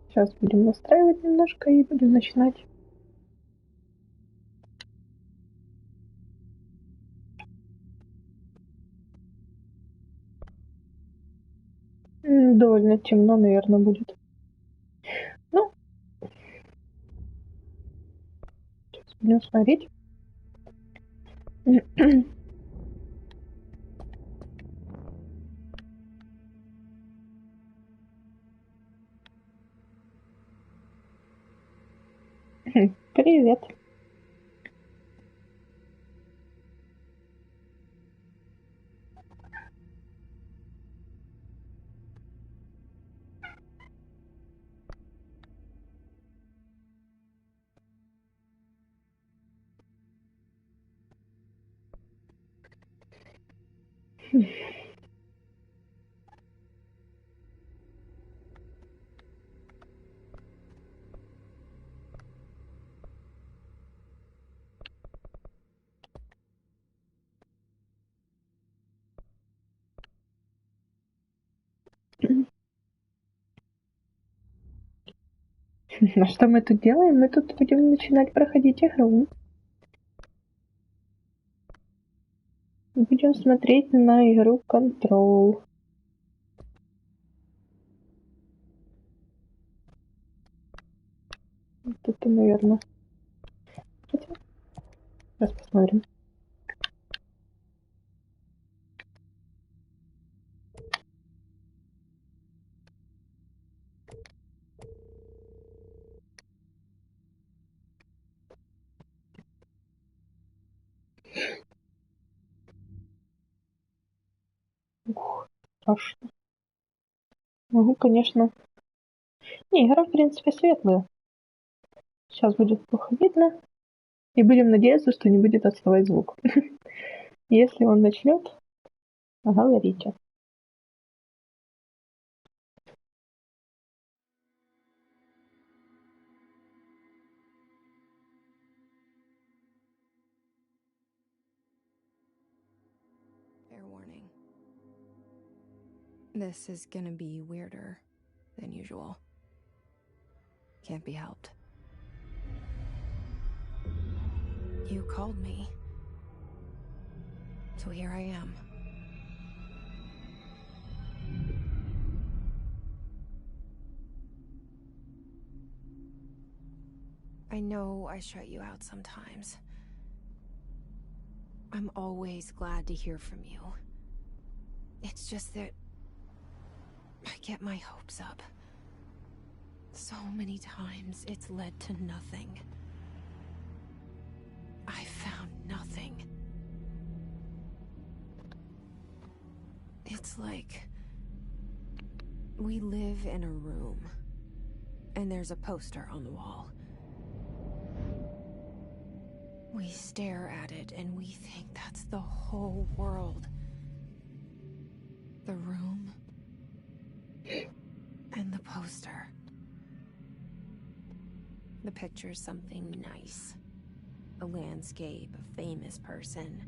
Сейчас будем настраивать немножко и будем начинать. Довольно темно, наверное, будет. Ну, сейчас будем смотреть. Привет. А что мы тут делаем? Мы тут будем начинать проходить игру. Будем смотреть на игру Control. Вот это, наверное. Сейчас посмотрим. Ух, страшно. Могу, конечно. Не, игра, в принципе, светлая. Сейчас будет плохо видно. И будем надеяться, что не будет отставать звук. Если он начнет, говорите. Fair warning. This is gonna be weirder than usual. Can't be helped. You called me. So here I am. I know I shut you out sometimes. I'm always glad to hear from you. It's just that I get my hopes up. So many times it's led to nothing. I found nothing. It's like we live in a room, and there's a poster on the wall. We stare at it and we think that's the whole world. The room and the poster. The picture's something nice. A landscape, a famous person.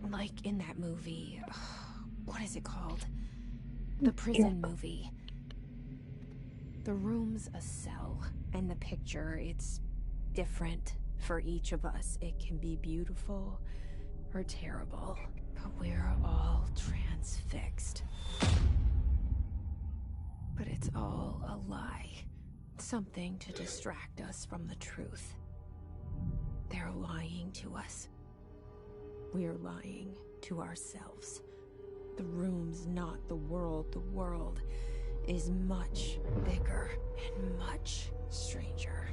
Like in that movie. What is it called? The prison movie. The room's a cell, and the picture, it's different for each of us. It can be beautiful or terrible, but we're all transfixed. But it's all a lie. Something to distract us from the truth. They're lying to us. We're lying to ourselves. The room's not the world. The world is much bigger and much stranger.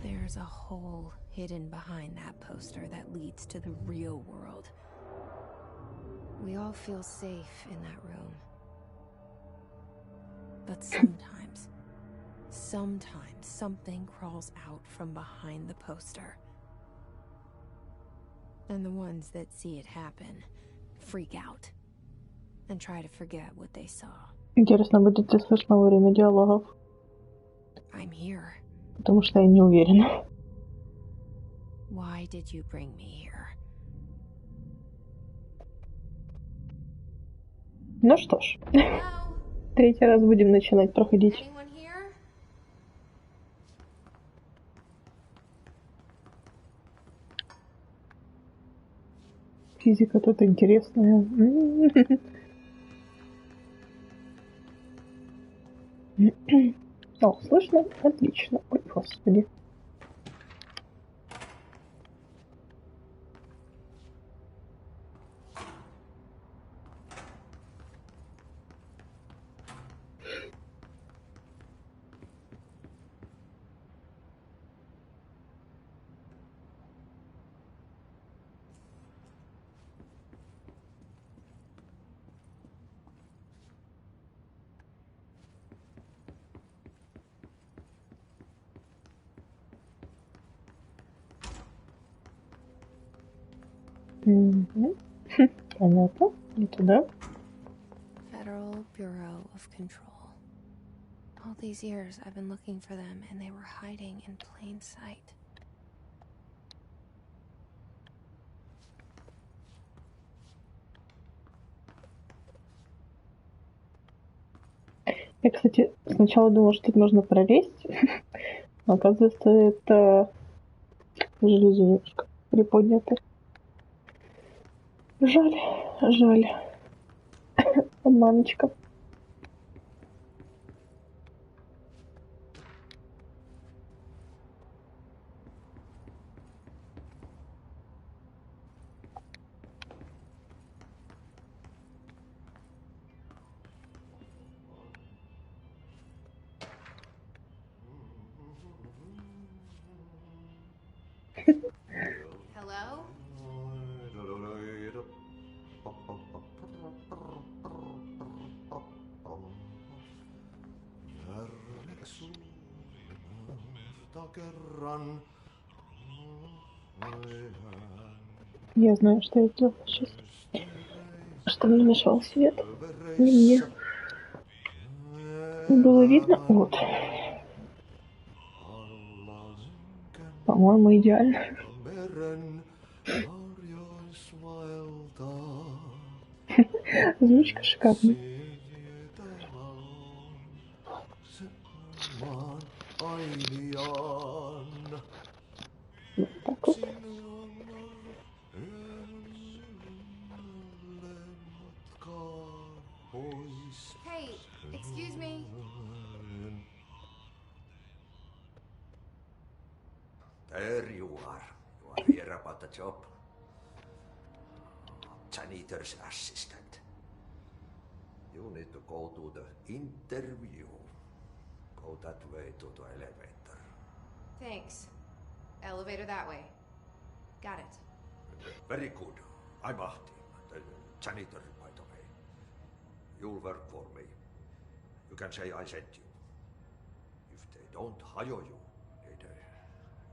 There's a hole hidden behind that poster that leads to the real world. We all feel safe in that room. But sometimes something crawls out from behind the poster. And the ones that see it happen freak out and try to forget what they saw. Интересно, будет ли слышно во время диалогов? I'm here. Потому что я не уверена. Why did you bring me here? Ну что ж, Hello? третий раз будем начинать проходить. Anyone here? Физика тут интересная. О, слышно? Отлично. Ой, господи. Мгм. Понятно. Не туда. Federal Bureau of Control. All these years I've been looking for them and they were hiding in plain sight. Я, кстати, сначала думала, что тут можно пролезть. Но оказывается, это железо немножко приподнято. Жаль, жаль. Обманочка. Hello? Я знаю, что я делала сейчас. Что мне мешал свет. Не мне. Было видно. Вот. По-моему, идеально. Озвучка шикарная. Вот так вот. Hey, excuse me. There you are. You are here about the job. Janitor's assistant. You need to go to the interview. Go that way to the elevator. Thanks. Elevator that way. Got it. Very good. I'm Ahti, the janitor, by the way. You'll work for me. You can say I sent you. If they don't hire you, then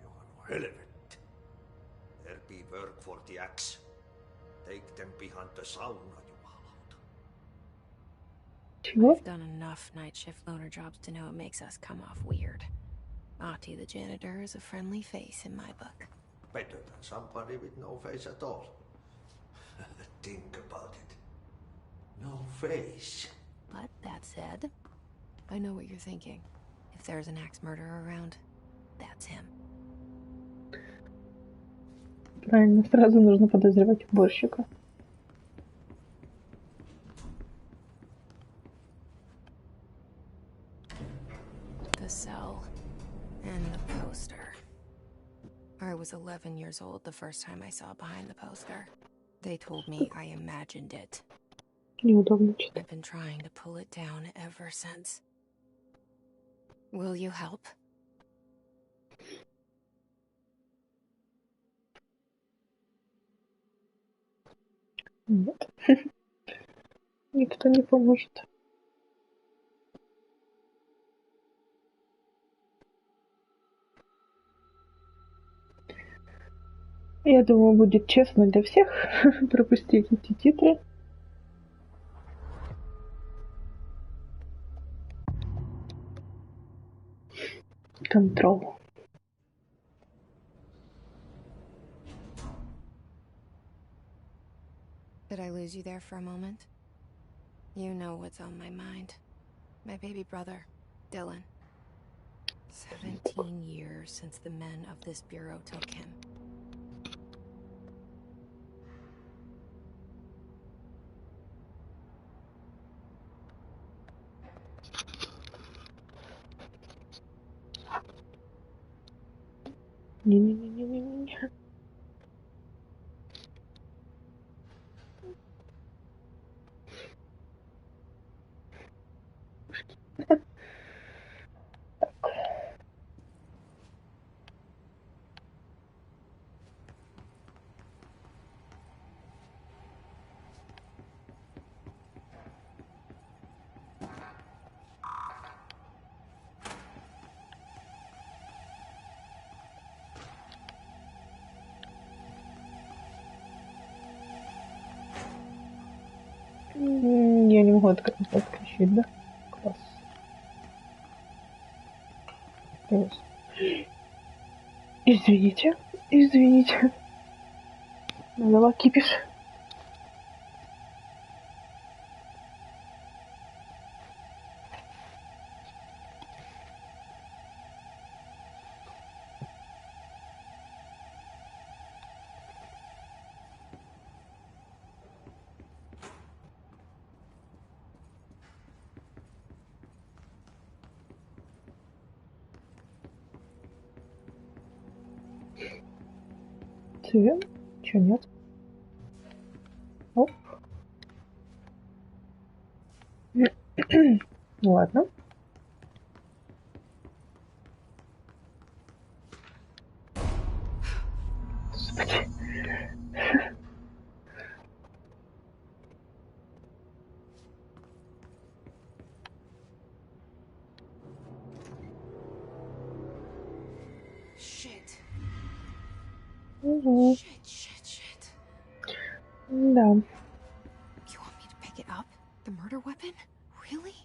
you are no helvet. There be work for the axe. Take them behind the sauna, jumalauta. Чего? I've done enough night shift loner jobs to know it makes us come off weird. Ahti the janitor is a friendly face in my book. Better than somebody with no face at all. Think about it. No face. But that said, I know what you're thinking. If there's an axe murderer around, that's him. Правильно, сразу нужно подозревать уборщика. The cell and the poster. I was 11 years old the first time I saw behind the poster. They told me I imagined it. Неудобно читать. I've been trying to pull it down ever since. Will you help? Нет. Никто не поможет. Я думаю, будет честно для всех пропустить эти титры. Control. Did I lose you there for a moment? You know what's on my mind. My baby brother, Dylan. 17 years since the men of this bureau took him. Не-не-не-не-не-не. Я не могу отключить, да? Класс. Класс. Извините, извините. Навела кипиш. Цвет? Чё, нет? Оп. Ладно. Господи. Shit. Угу. Shit. Да. You want me to pick it up? The murder weapon? Really?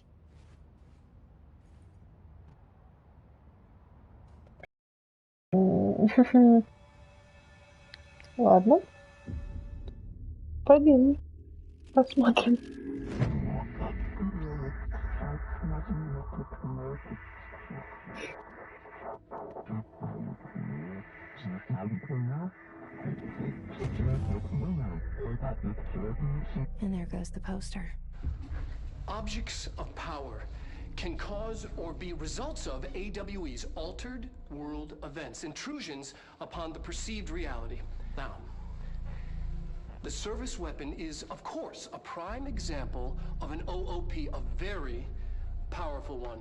Ладно. Пойдем. Посмотрим. And there goes the poster. Objects of power can cause or be results of AWE's altered world events, intrusions upon the perceived reality. Now, the service weapon is, of course, a prime example of an OOP, a very powerful one.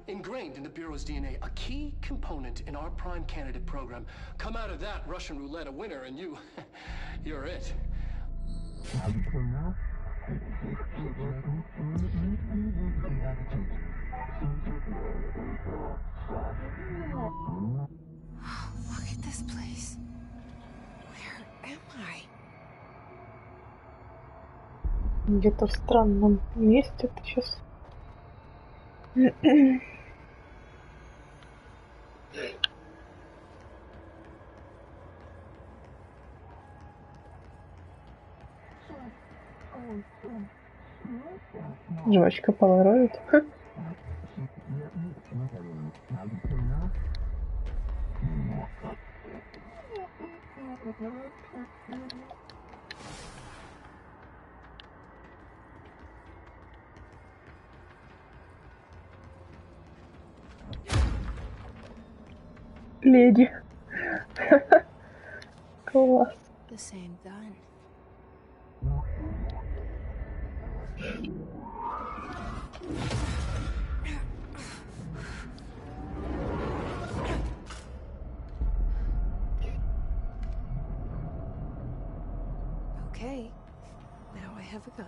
Ingrained in the Bureau's DNA, a key component in our prime candidate program. Come out of that Russian roulette a winner and you're it. Look at this place. Where am I? Где-то в странном месте ты сейчас. Жвачка полароид. Леди. Класс. The same gun. Okay, now I have a gun.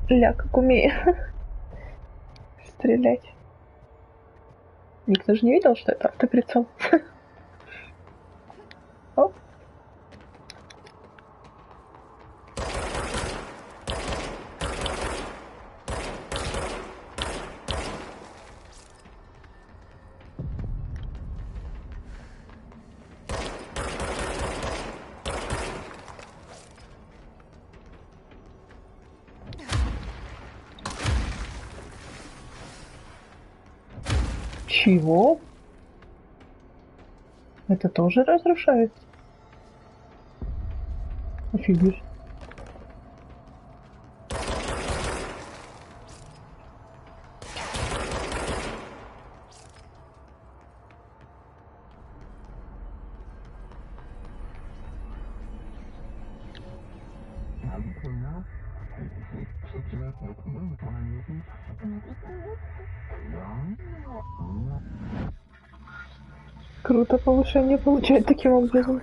Ля, как умею стрелять. Никто же не видел, что это автоприцел. Оп. Чего? Это тоже разрушается? Офигеть. Круто повышение получать таким образом.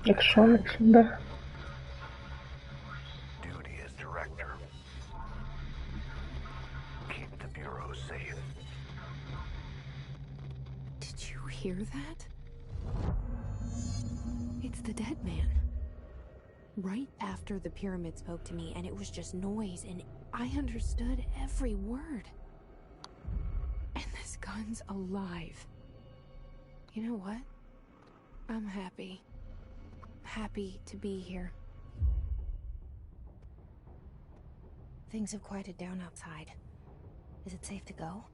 Экшон, да. Did you hear that? It's the dead man. Right after the pyramid spoke to me, and it was just noise, and I understood every word. And this gun's alive. You know what? I'm happy. Happy to be here. Things have quieted down outside. Is it safe to go?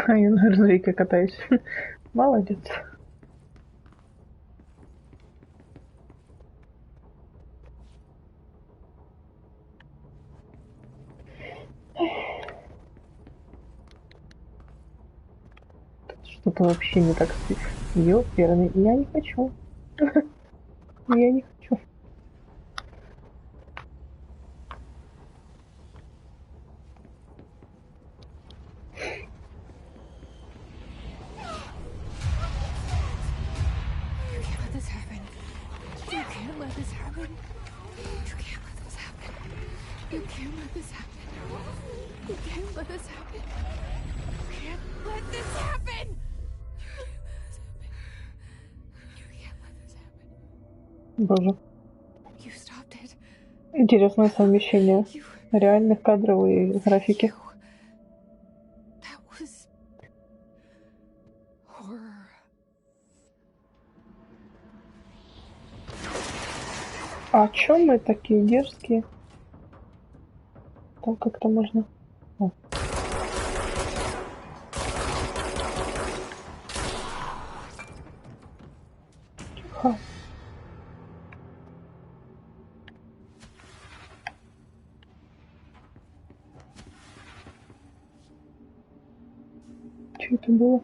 А я на грузовике катаюсь. Молодец. Что-то вообще не так. Ёперный. Я не хочу. Я не хочу. Боже. Интересное совмещение реальных кадров и графики. А чё мы такие дерзкие? Там как-то можно... О. Тихо. Что это было?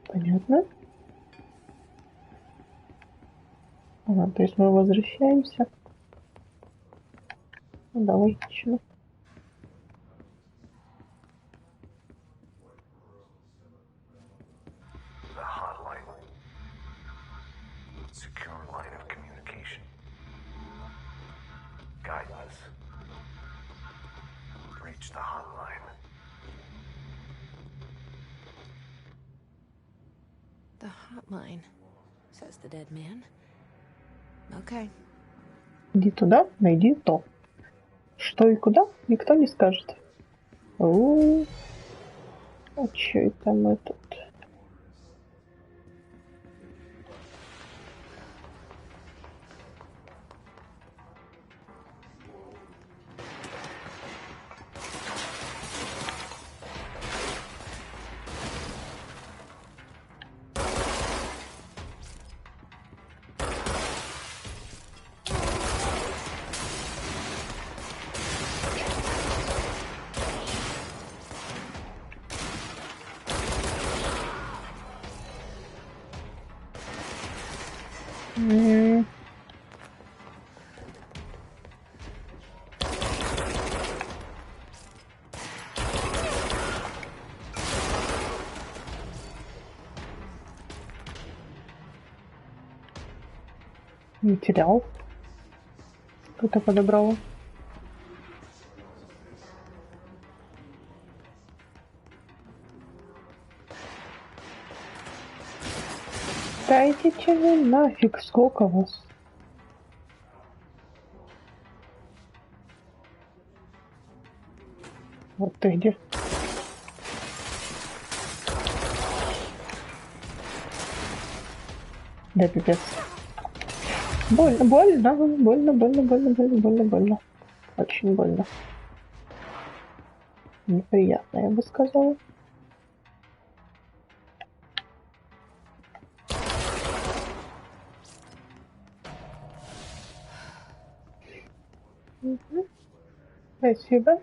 Понятно. Ага, то есть мы возвращаемся. Ну, давай, начну. The hotline, says the dead man. Okay. Иди туда, найди то. Что и куда, никто не скажет. А чё это мы тут? Материал. Кто-то подобрал. Да идите вы нафиг, сколько вас. Вот ты где. Да, пипец. Больно, больно, больно, больно, больно, больно, больно, больно. Очень больно. Неприятно, я бы сказала. Угу. Спасибо.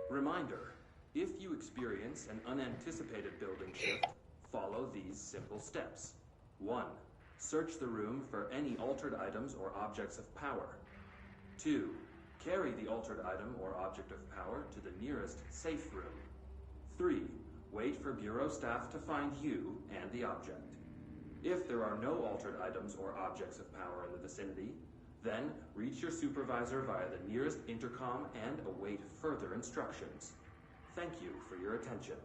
Reminder, if you experience an unanticipated building shift, follow these simple steps. 1. Search the room for any altered items or objects of power. 2. Carry the altered item or object of power to the nearest safe room. 3. Wait for Bureau staff to find you and the object. If there are no altered items or objects of power in the vicinity, then reach your supervisor via the nearest intercom and await further instructions. Thank you for your attention.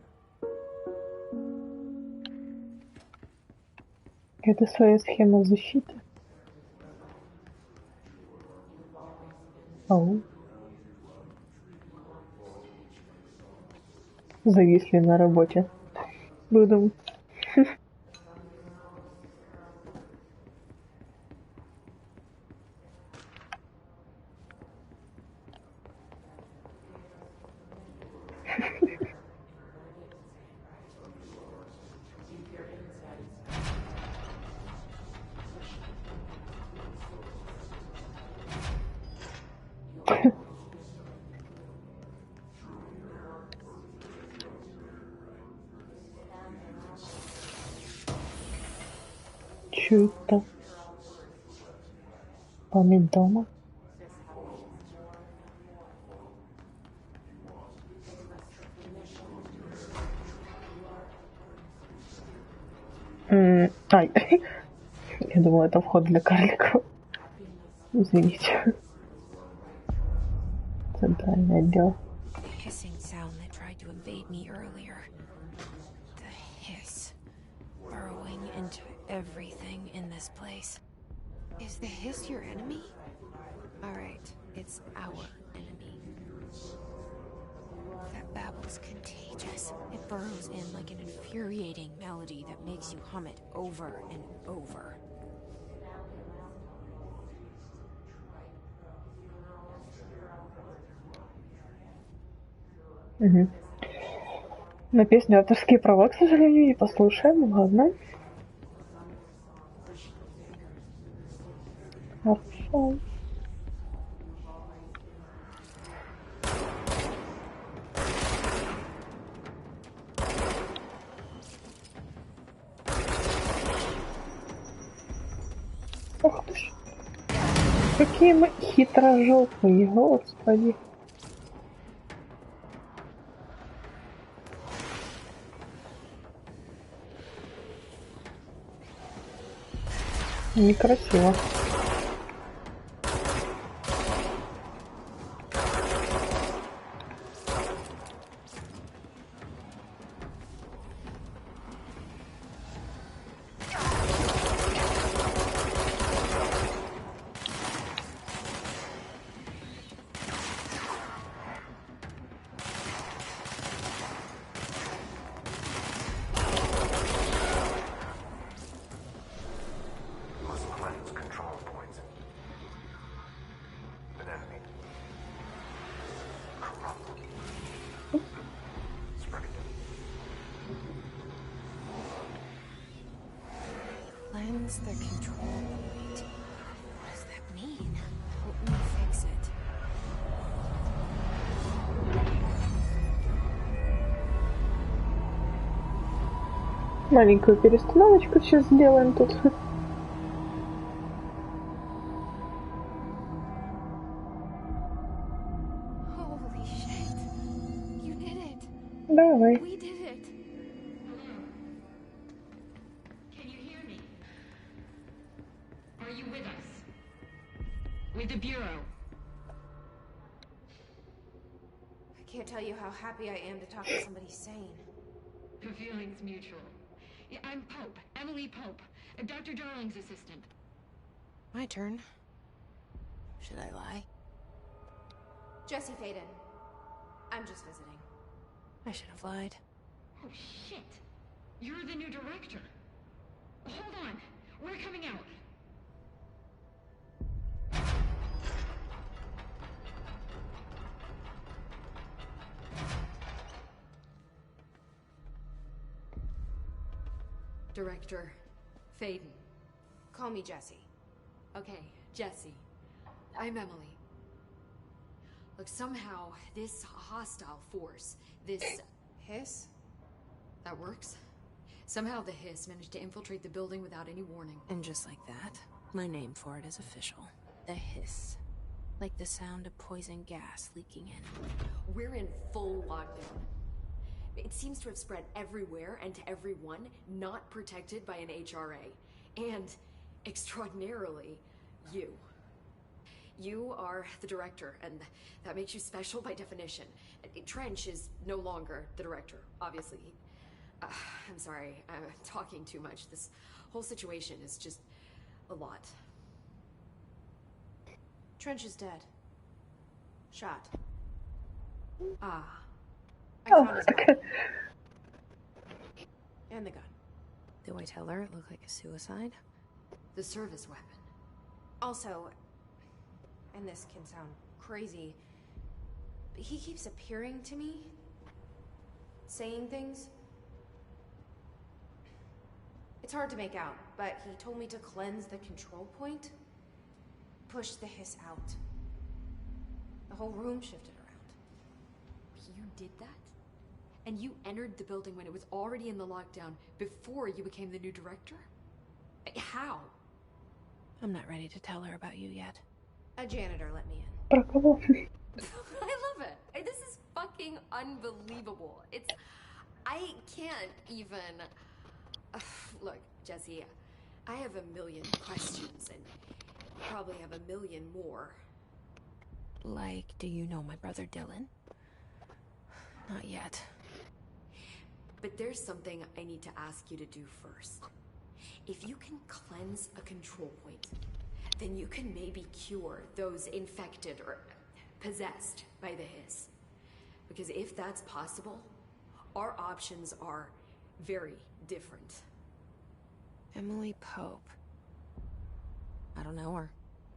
Это своя схема защиты. Ау. Зависли на работе. Будем. Чё-то. Память дома. Ай, я думала, это вход для карликов. Извините. Центральный отдел. The hissing sound that tried to invade me earlier. The hiss. Burrowing into everything in this place. Is the hiss your enemy? Alright, it's our enemy. That babble's contagious. It burrows in like an infuriating melody that makes you hum it over and over. Угу. На песню авторские права, к сожалению, не послушаем. Ладно. Хорошо. Ох ты ж. Какие мы хитрожопые, господи. Некрасиво. Cleanse the control point. What does that mean? Help me fix it. Маленькую перестановочку сейчас сделаем тут. Holy shit. You did it. Давай. We did it. Can you hear me? Are you with us? With the Bureau? I can't tell you how happy I am to talk to somebody sane. The feeling's mutual. Yeah, I'm Pope, Emily Pope, Dr. Darling's assistant. My turn. Should I lie? Jesse Faden. I'm just visiting. I should have lied. Oh, shit. You're the new director. Hold on. We're coming out. Director Faden. Call me Jessie. Okay, Jessie. I'm Emily. Look, somehow this hostile force, this Hiss? that works. Somehow the hiss managed to infiltrate the building without any warning. And just like that, my name for it is official. The hiss. Like the sound of poison gas leaking in. We're in full lockdown. It seems to have spread everywhere and to everyone not protected by an HRA. And, extraordinarily, you. You are the director, and that makes you special by definition. Trench is no longer the director, obviously. I'm sorry, I'm talking too much. This whole situation is just a lot. Trench is dead. Shot. Ah. I found his body. And the gun. Do I tell her it looked like a suicide? The service weapon. Also, and this can sound crazy, but he keeps appearing to me, saying things. It's hard to make out, but he told me to cleanse the control point, push the hiss out. The whole room shifted around. You did that? And you entered the building when it was already in the lockdown before you became the new director? How? I'm not ready to tell her about you yet. A janitor let me in. Про кого? I love it. This is fucking unbelievable. I can't even... Look, Jessie, I have a million questions and probably have a million more. Like, do you know my brother Dylan? Not yet. But there's something I need to ask you to do first. If you can cleanse a control point, then you can maybe cure those infected or possessed by the hiss. Because if that's possible, our options are very different. Emily Pope. I don't know her,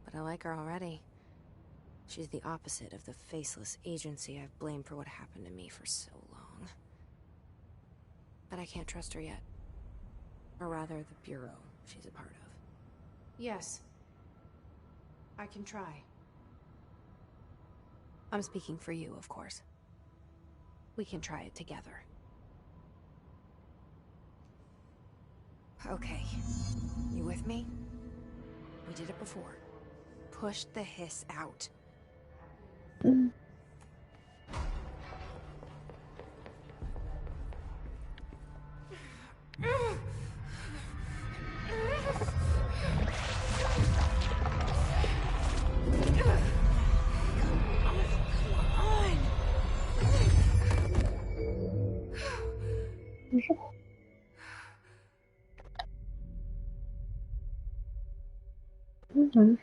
but I like her already. She's the opposite of the faceless agency I've blamed for what happened to me for so long. But I can't trust her yet. Or rather, the Bureau she's a part of. Yes. I can try. I'm speaking for you, of course. We can try it together. Okay. You with me? We did it before. Push the hiss out. Мгм.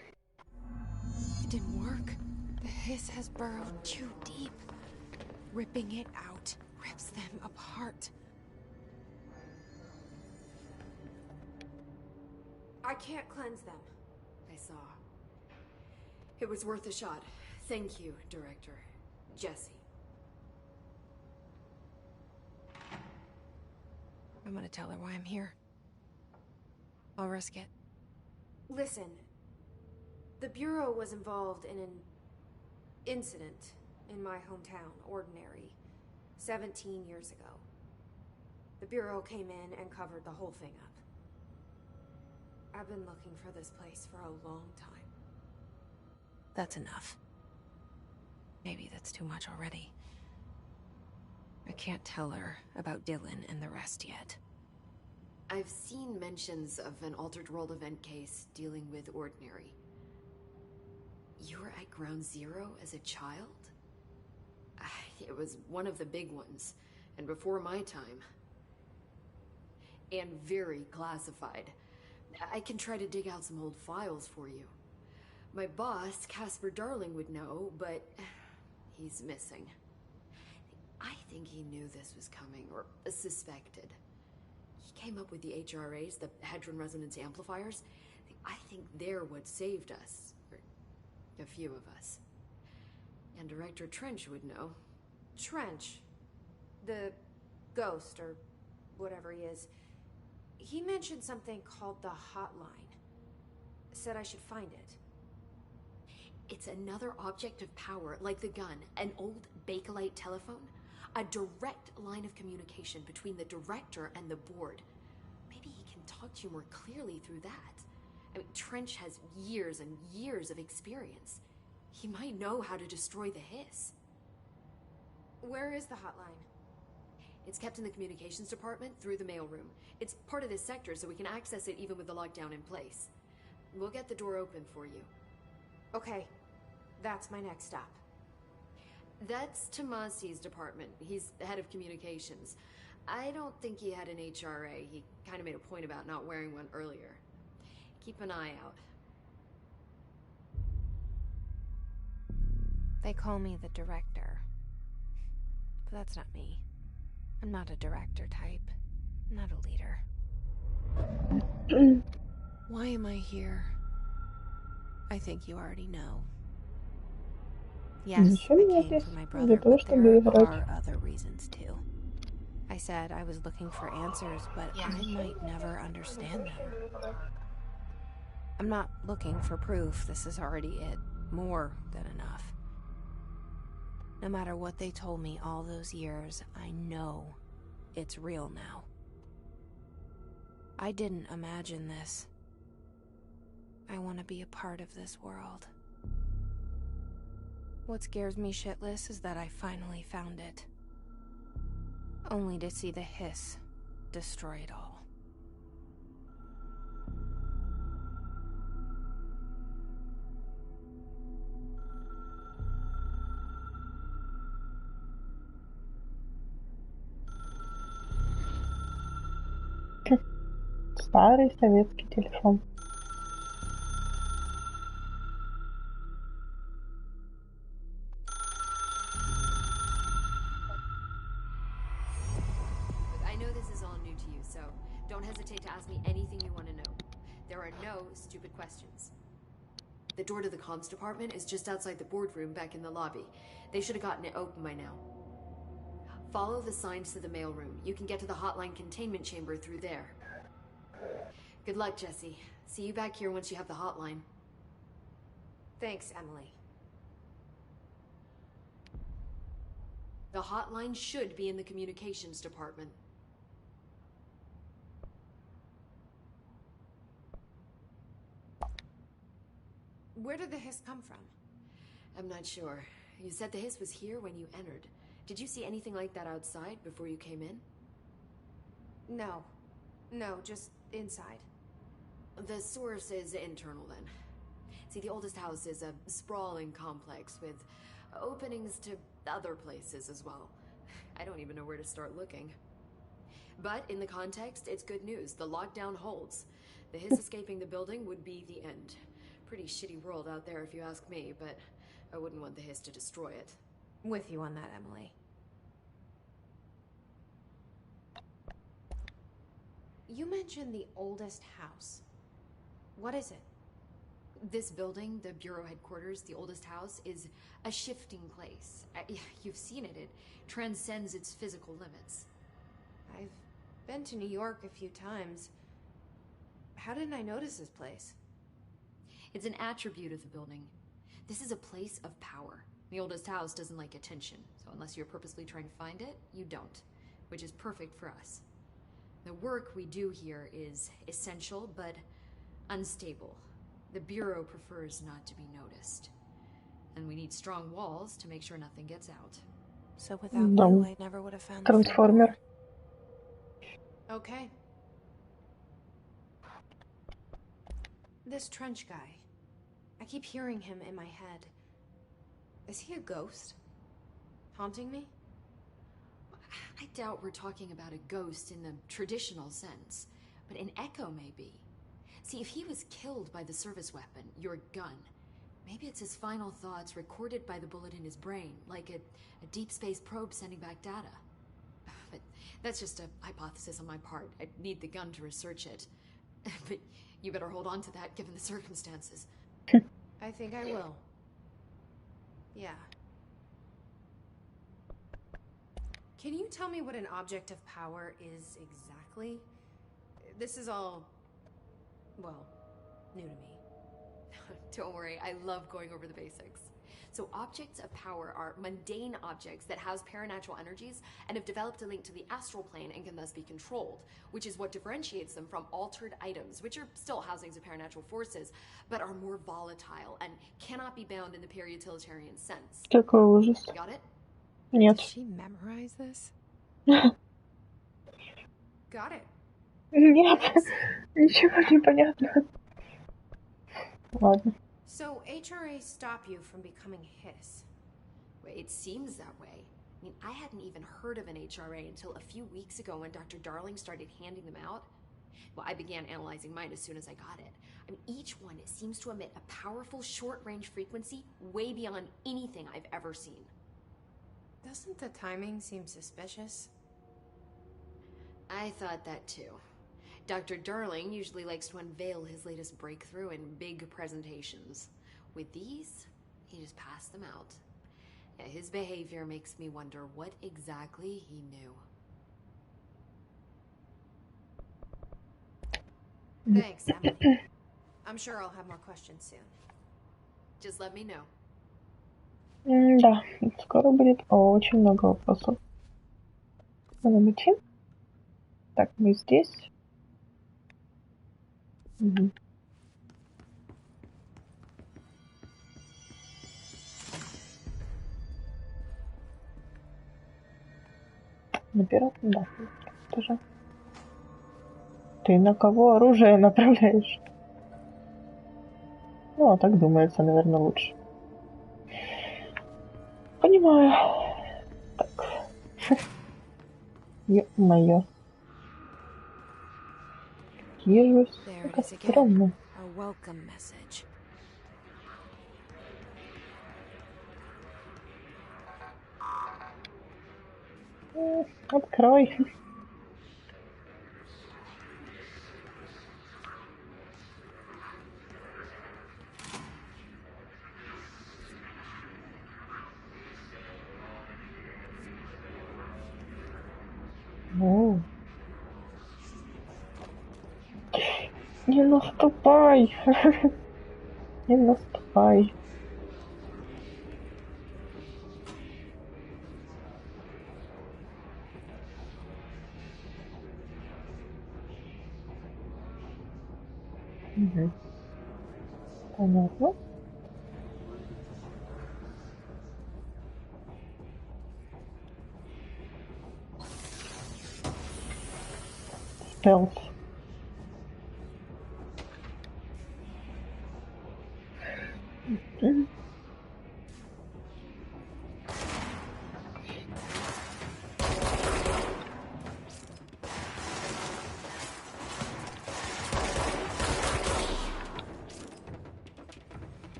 It didn't work. The hiss has burrowed too deep. Ripping it out rips them apart. I can't cleanse them. I saw. It was worth a shot. Thank you, Director. Jessie. I'm gonna tell her why I'm here. I'll risk it. Listen, the Bureau was involved in an incident in my hometown, Ordinary, 17 years ago. The Bureau came in and covered the whole thing up. I've been looking for this place for a long time. That's enough. Maybe that's too much already. I can't tell her about Dylan and the rest yet. I've seen mentions of an Altered World event case dealing with Ordinary. You were at Ground Zero as a child? It was one of the big ones, and before my time. And very classified. I can try to dig out some old files for you. My boss, Casper Darling, would know, but he's missing. I think he knew this was coming, or suspected. He came up with the HRAs, the Hadron Resonance Amplifiers. I think they're what saved us. Or a few of us. And Director Trench would know. Trench. The ghost, or whatever he is. He mentioned something called the hotline. Said I should find it. It's another object of power, like the gun, an old Bakelite telephone. A direct line of communication between the director and the board. Maybe he can talk to you more clearly through that. I mean, Trench has years and years of experience. He might know how to destroy the hiss. Where is the hotline? It's kept in the communications department through the mailroom. It's part of this sector, so we can access it even with the lockdown in place. We'll get the door open for you. Okay, that's my next stop. That's Tomasi's department. He's the head of communications. I don't think he had an HRA. He kind of made a point about not wearing one earlier. Keep an eye out. They call me the director. But that's not me. I'm not a director type. I'm not a leader. Why am I here? I think you already know. Yes, I came for my brother, but there are other reasons too. I said I was looking for answers, but I might never understand them. I'm not looking for proof. This is already it. More than enough. No matter what they told me all those years, I know it's real now. I didn't imagine this. I want to be a part of this world. What scares me shitless is that I finally found it. Only to see the hiss destroy it all. Старый советский телефон. I know this is all new to you, so don't hesitate to ask me anything you want to know. There are no stupid questions. The door to the comms department is just outside the boardroom back in the lobby. They should have gotten it open by now. Follow the signs to the mailroom. You can get to the hotline containment chamber through there. Good luck, Jesse. See you back here once you have the hotline. Thanks, Emily. The hotline should be in the communications department. Where did the hiss come from? I'm not sure. You said the hiss was here when you entered. Did you see anything like that outside before you came in? No. No, just inside. The source is internal then. See, the oldest house is a sprawling complex with openings to other places as well. I don't even know where to start looking. But in the context, it's good news. The lockdown holds. The hiss escaping the building would be the end. Pretty shitty world out there if you ask me, but I wouldn't want the hiss to destroy it. With you on that, Emily. You mentioned the oldest house. What is it? This building, the Bureau headquarters, the oldest house, is a shifting place. You've seen it. It transcends its physical limits. I've been to New York a few times. How didn't I notice this place? It's an attribute of the building. This is a place of power. The oldest house doesn't like attention, so unless you're purposely trying to find it, you don't, which is perfect for us. The work we do here is essential, but unstable. The Bureau prefers not to be noticed. And we need strong walls to make sure nothing gets out. So without you, I never would have found the Трансформер. Okay. This Trench guy. I keep hearing him in my head. Is he a ghost? Haunting me? I doubt we're talking about a ghost in the traditional sense, but an echo maybe. See, if he was killed by the service weapon, your gun, Maybe it's his final thoughts recorded by the bullet in his brain, like a deep space probe sending back data. But that's just a hypothesis on my part. I'd need the gun to research it. But you better hold on to that given the circumstances. I think I will. Yeah. Can you tell me what an object of power is exactly? This is all, well, new to me. Don't worry, I love going over the basics. So objects of power are mundane objects that house paranatural energies and have developed a link to the astral plane and can thus be controlled, which is what differentiates them from altered items, which are still housings of paranatural forces, but are more volatile and cannot be bound in the pure utilitarian sense. Какой ужас. Got it? Нет. Did she memorize this? Got it. Нет. Ничего не понятно. Ладно. So HRA stop you from becoming his? It seems that way. I mean, I hadn't even heard of an HRA until a few weeks ago when Dr. Darling started handing them out. Well, I began analyzing mine as soon as I got it. I mean, each one seems to emit a powerful short-range frequency way beyond anything I've ever seen. Doesn't the timing seem suspicious? I thought that too. Dr. Darling usually likes to unveil his latest breakthrough in big presentations. With these, he just passed them out. Yeah, his behavior makes me wonder what exactly he knew. Thanks, Emily. I'm sure I'll have more questions soon. Just let me know. Да, скоро будет очень много вопросов. Надо идти. Так, мы здесь. Угу. На первом, да, тоже. Ты на кого оружие направляешь? Ну, а так думается, наверное, лучше. Понимаю. Так. Ё-моё. Какие же сука, странные. A welcome message. Открой. О. Не наступай. Не наступай. Угу. Понятно. Стелс.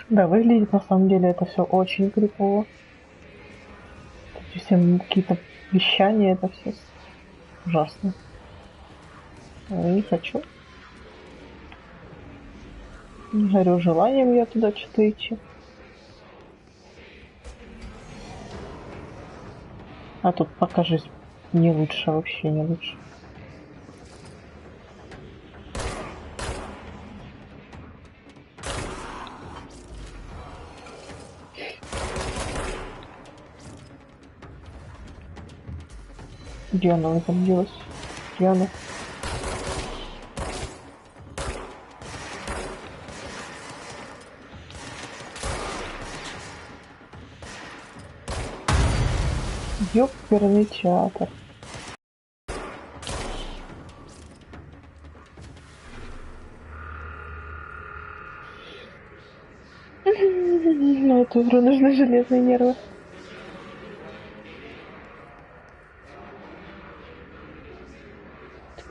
Да, выглядит на самом деле это все очень крипово. Все какие-то вещания, это все ужасно. Я не хочу. Не горю желанием я туда что-то идти. А тут покажись, не лучше, вообще не лучше. Где она там делась? Где она? Ёперный театр. На эту игру нужны железные нервы.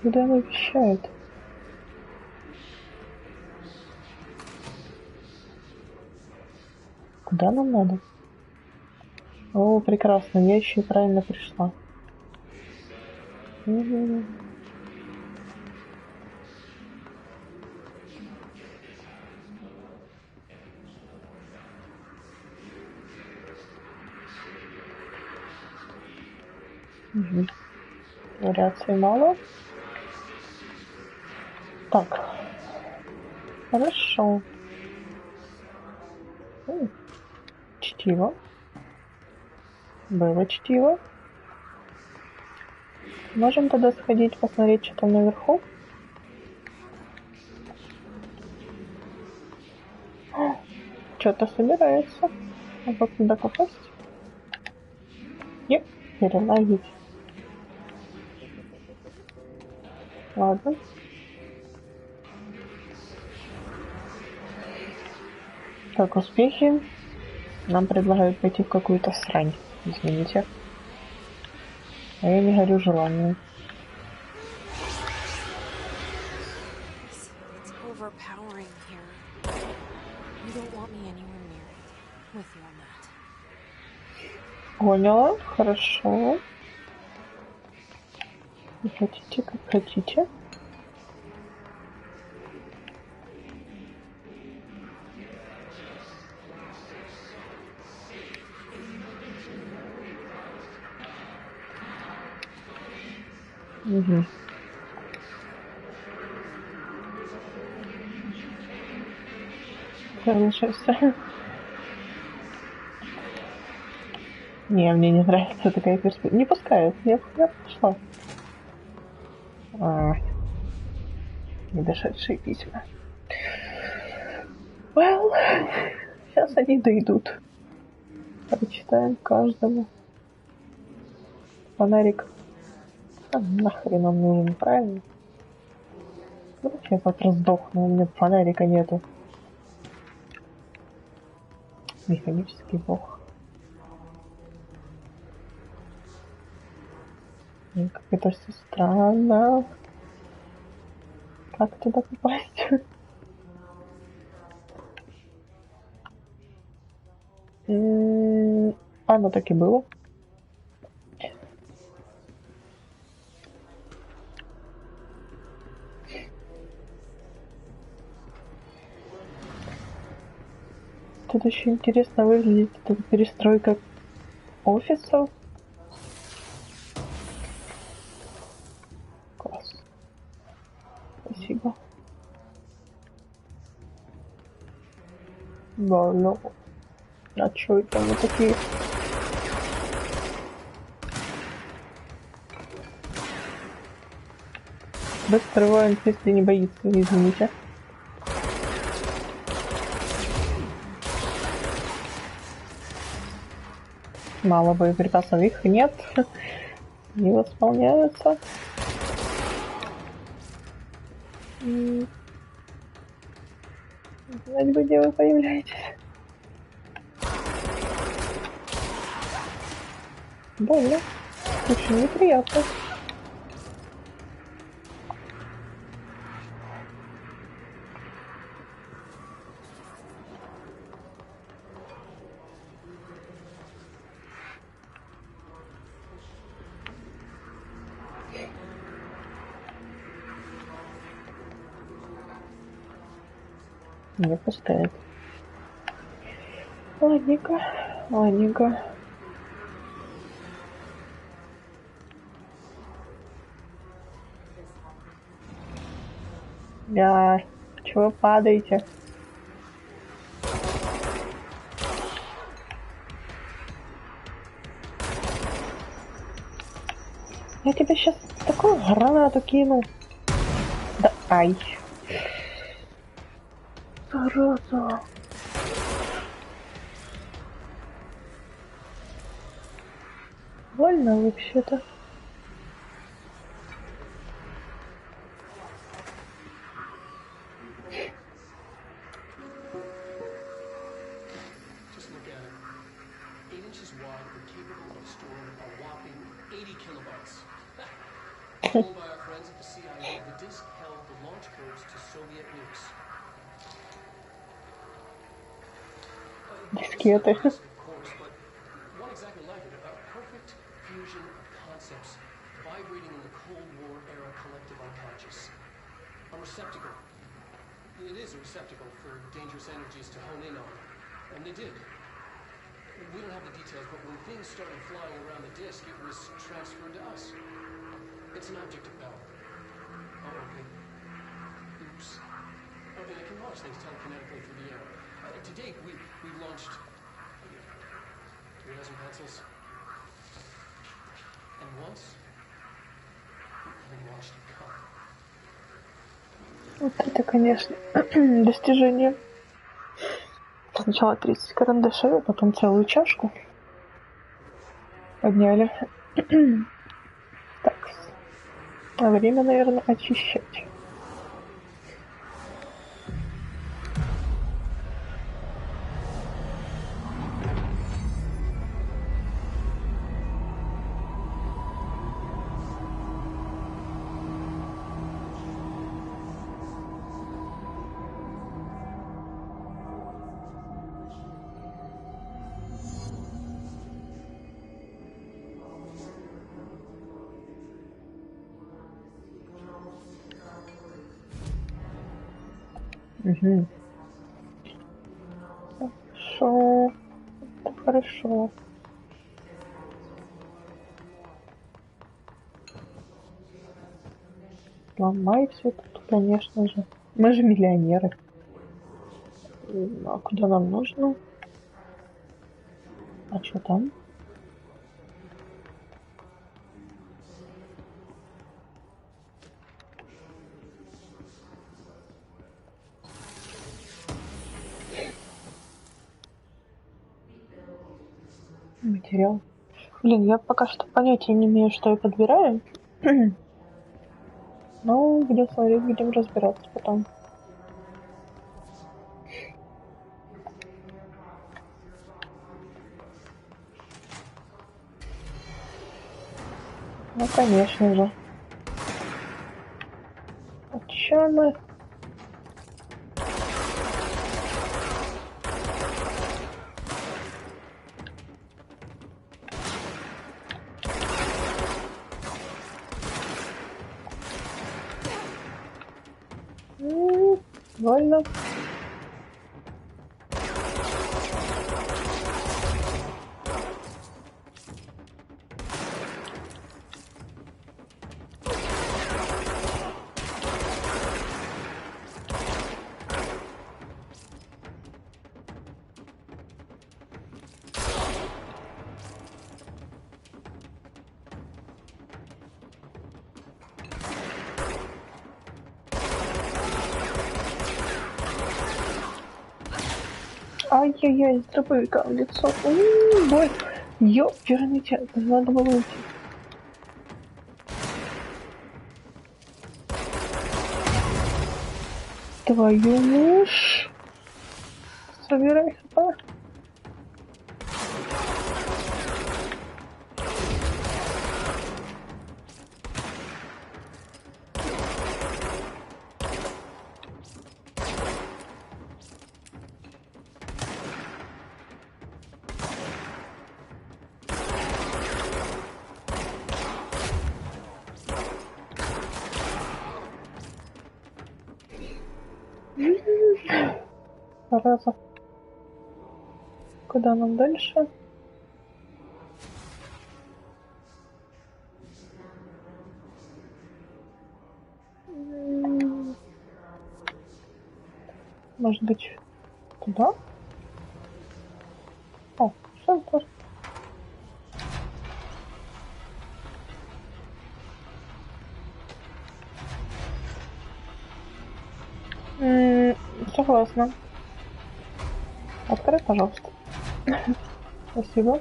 Куда она вещает? Куда нам надо? О, прекрасно, я еще и правильно пришла. Угу. Угу. Вариаций мало. Так. Хорошо. Чтиво. Было чтиво. Можем тогда сходить посмотреть, что там наверху? Что-то собирается. А как туда попасть? Нет, перелазить. Ладно. Так, успехи. Нам предлагают пойти в какую-то срань. Извините. А я не горю желанием. It's overpowering here. You don't want me anywhere near it. With you on that. Поняла, хорошо. Не хотите, как хотите. Угу. Соглашайся. Не, мне не нравится такая перспектива. Не пускает. Я пошла. Недошедшие письма. Well, сейчас они дойдут. Прочитаем каждому. Фонарик. А нахрен он нужен, правильно? Ну, я завтра сдохну, у меня фонарика нету. Механический бог. Как это все странно. Как туда попасть? Оно так и было. Тут очень интересно выглядит эта перестройка офисов. Класс. Спасибо. Да, ну... А чё это мы такие? Быстрый воин, если не боится, извините. Мало боеприпасов, их нет. Не восполняются. Знать бы, где вы появляетесь. Больно. Очень неприятно. Не пускает. Ладненько, ладненько. Да, чего вы падаете? Я тебе сейчас такую гранату кину. Да, ай. Зараза. Больно вообще-то. by our friends at the CIA, the disk held the launch codes to Soviet nukes. Дискеты. Of course, but one exactly like it. A perfect fusion of concepts vibrating in the Cold War era collective unconscious. A receptacle. It is a receptacle for dangerous energies to hone in on. And they did. We don't have the details, but when things started flying around the disk, it was transferred to us. It's an object of power. Oh, okay. Oops. Oh, and it can launch things telekinetically through the air. To date, we've launched 3 dozen pencils. And once, we launched a cup. Вот это, конечно, достижение. Сначала 30 карандашей, а потом целую чашку подняли. Так, время, наверное, очищать. Угу. Хорошо. Это хорошо. Ломай все тут, конечно же. Мы же миллионеры. А куда нам нужно? А что там? Материал. Блин, я пока что понятия не имею, что я подбираю. Но будем смотреть, будем разбираться потом. Ну, конечно же. А чё мы? Больно. Ай-яй-яй, с дробовика в лицо. Боль. Ёперный, надо было уйти. Твою мышь. Собирай хп. Зараза. Куда нам дальше? Может быть, туда? О, центр. Согласна. Открой, пожалуйста. Спасибо.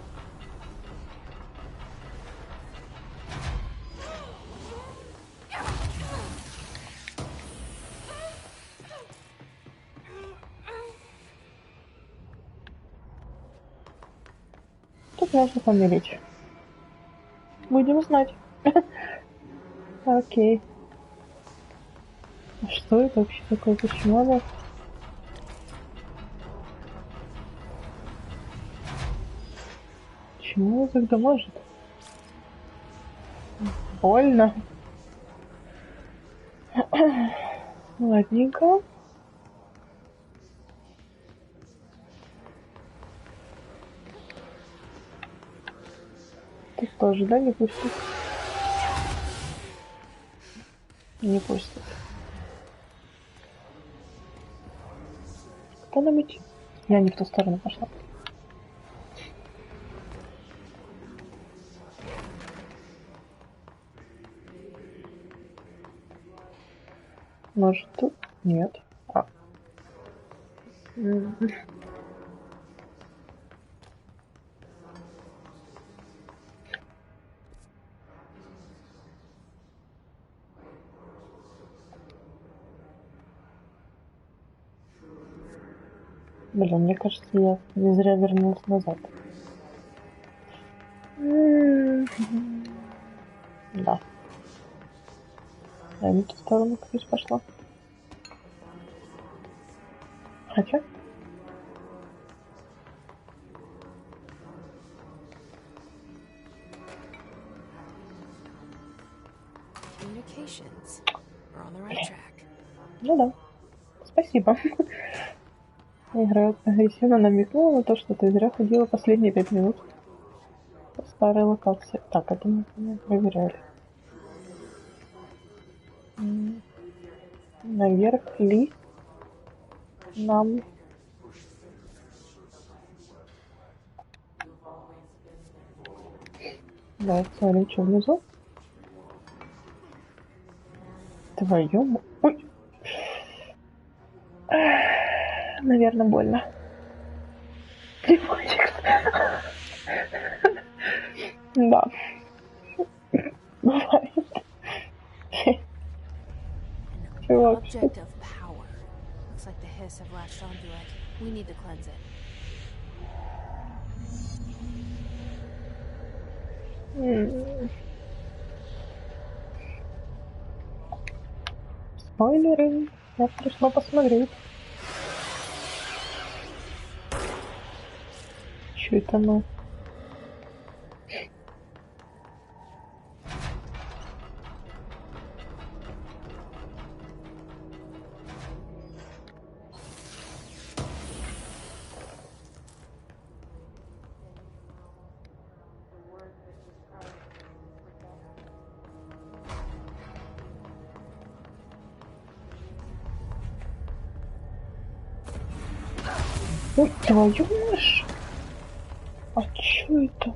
Тут можно помереть. Будем знать. Окей. А что это вообще такое? Почему она... Почему она тогда может? Больно. Ладненько. Тут тоже, да, не пустит? Не пустит. Куда нам идти? Я не в ту сторону пошла. Может тут? Нет. А. Блин, мне кажется, я не зря вернулась назад. Да. Я не в ту сторону, кажется, пошла. Хотя? Communications. We're on the right track. Ну да. Спасибо. Игра агрессивно намекнула на то, что ты зря ходила последние 5 минут по старой локации. Так, это мы не проверяли. Наверх ли нам... Да, смотри, что внизу. Твою... Ой! Наверное, больно. Да. Бывает. Чувак, Object of power. Looks like the hiss have latched onto it. We need to cleanse it. Спойлеры. Я пришла посмотреть. Что это мы? Ой, твою мышь! А чё это?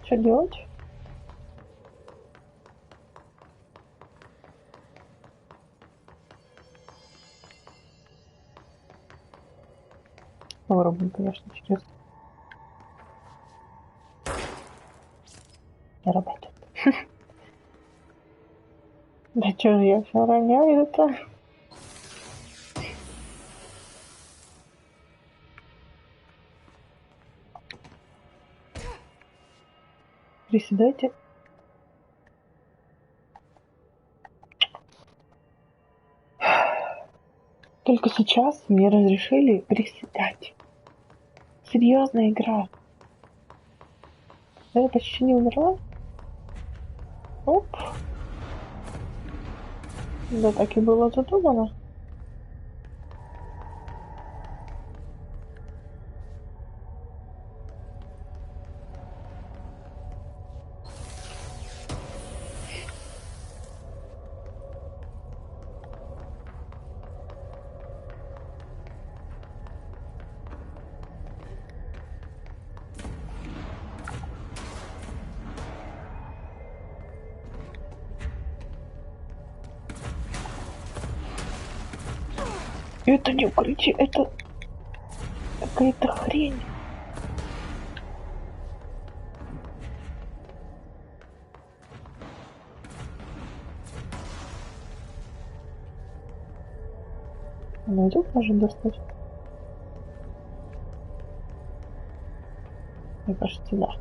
Что делать? Попробуем, конечно, интересно. Не работает. Да чё же я все роняю это? Приседайте. Только сейчас мне разрешили приседать. Серьезная игра. Я почти не умерла. Оп. Да, так и было задумано. Это не укрытие, это какая-то хрень. Найдёт, может достать. Мне кажется, да.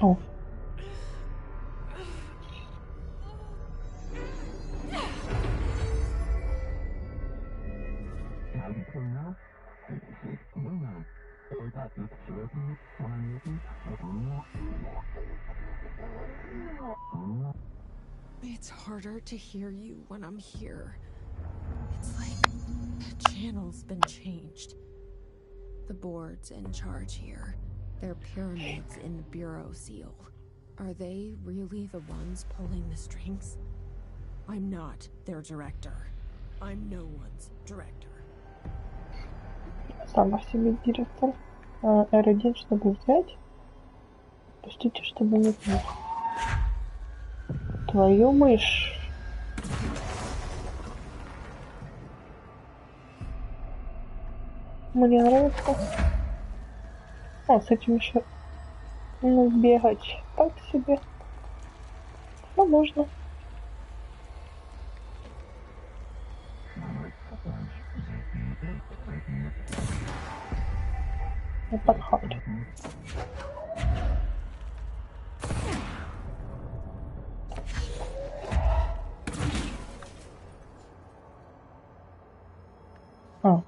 О. It's harder to hear you when I'm here. It's like the channel's been changed. The board's in charge here. They're pyramids in the bureau seal. Are they really the ones pulling the strings? I'm not their director. I'm no one's director. Сама себе директор. R1, чтобы взять. Пустите, чтобы не пнул. Твою мышь. Мне нравится. О, с этим еще бегать так себе. Ну, можно. Не подходит. А.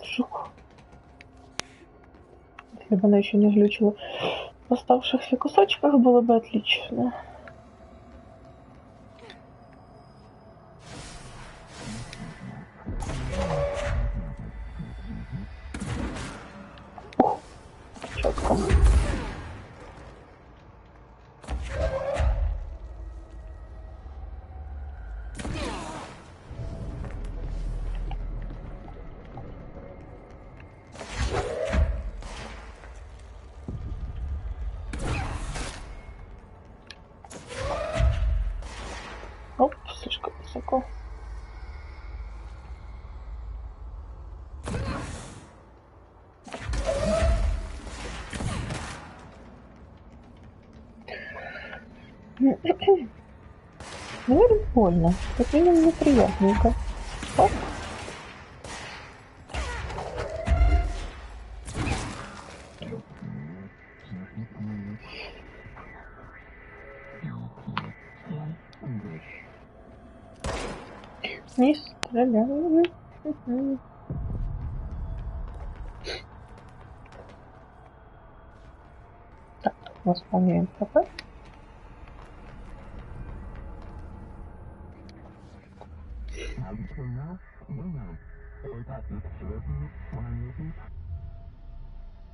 Жук. Если бы она еще не глючила в оставшихся кусочках, было бы отлично. Четко. Оп, слишком высоко. Наверное, больно. Как минимум неприятненько. Оп. Не стреляй. Так, восполняем ХП.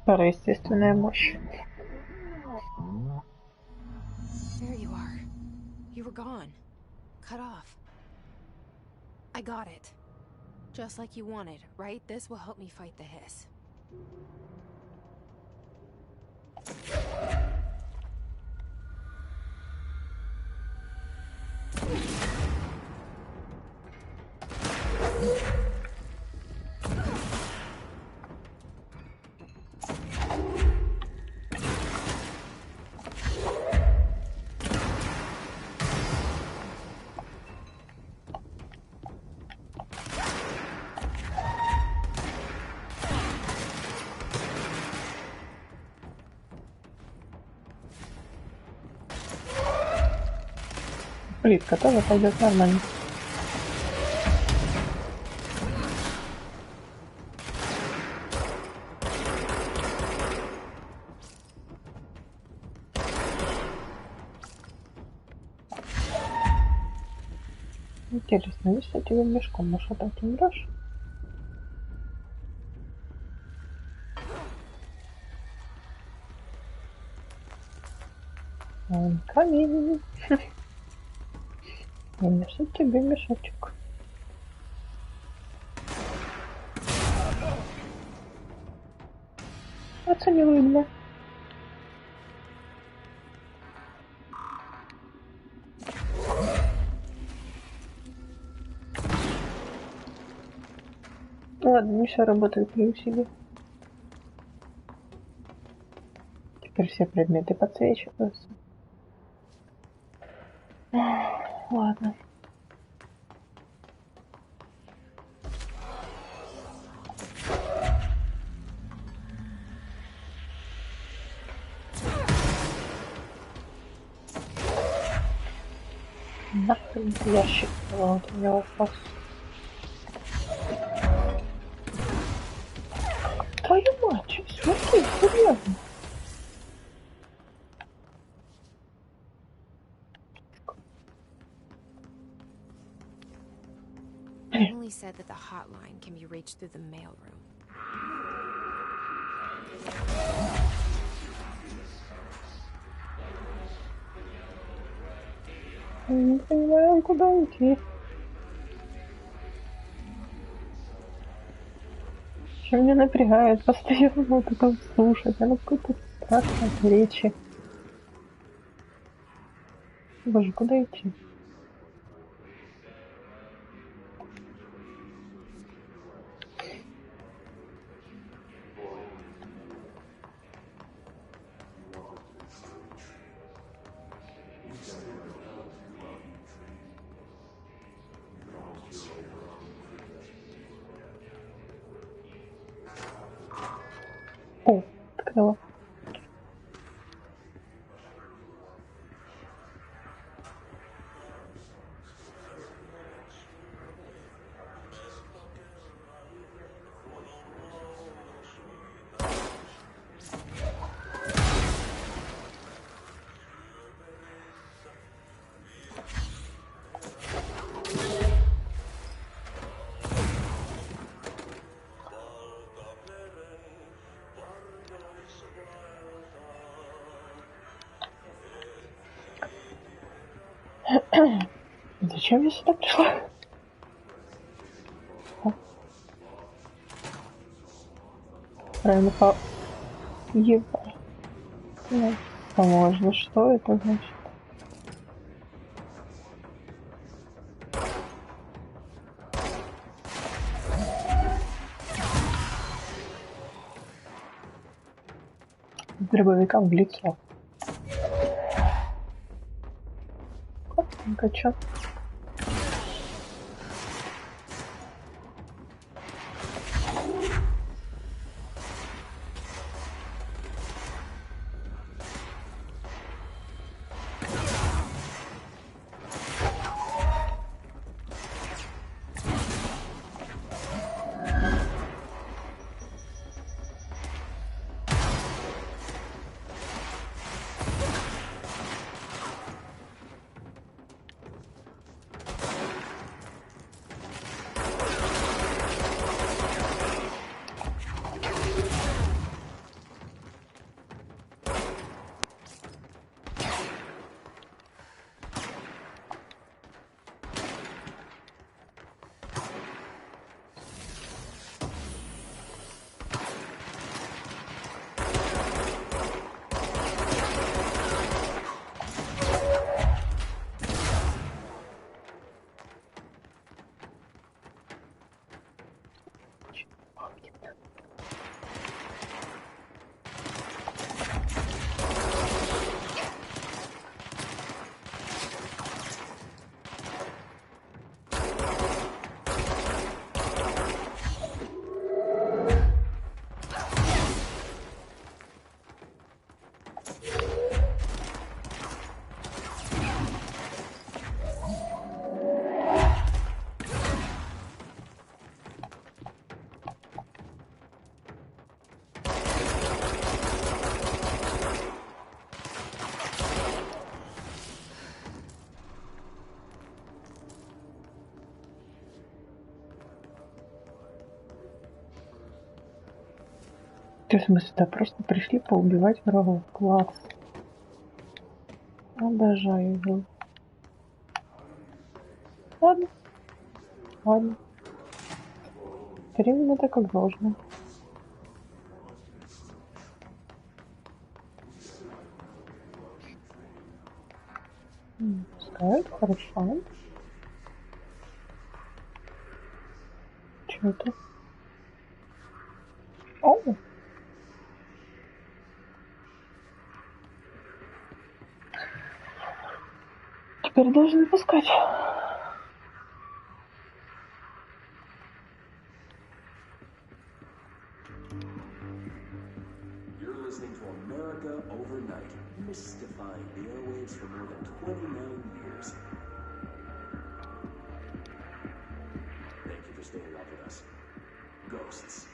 Естественная мощь. There you are. You were gone. Cut off. I got it. Just like you wanted, right? This will help me fight the hiss. Плитка тоже пойдет нормально. Интересно, если тебе мешком ушатать, умрешь? Камень. Несу тебе мешочек. Оценивай меня. Ладно, не все работает при усилии. Теперь все предметы подсвечиваются. Ладно. Нахрен ящик. Вот у меня вопрос. Твою мать, смотри, серьезно. Emily said that the hotline can be reached through the mailroom. Не понимаю, куда идти. Чем меня напрягает постоянно вот это слушать. Оно какое-то страшное речи. Боже, куда идти? О, открыла. Зачем я сюда пришла? Правильно, Ева. Ну, можно. Что это значит? С дробовиком в лицо. Как чё? То есть мы сюда просто пришли поубивать врагов. Класс. Обожаю его. Ладно. Ладно. Примем это как должно. Пускай, хорошо. Чё это? О! Теперь должны пускать. You're listening to America Overnight, mystifying the airwaves for more than 29 years. Thank you for staying up with us. Ghosts.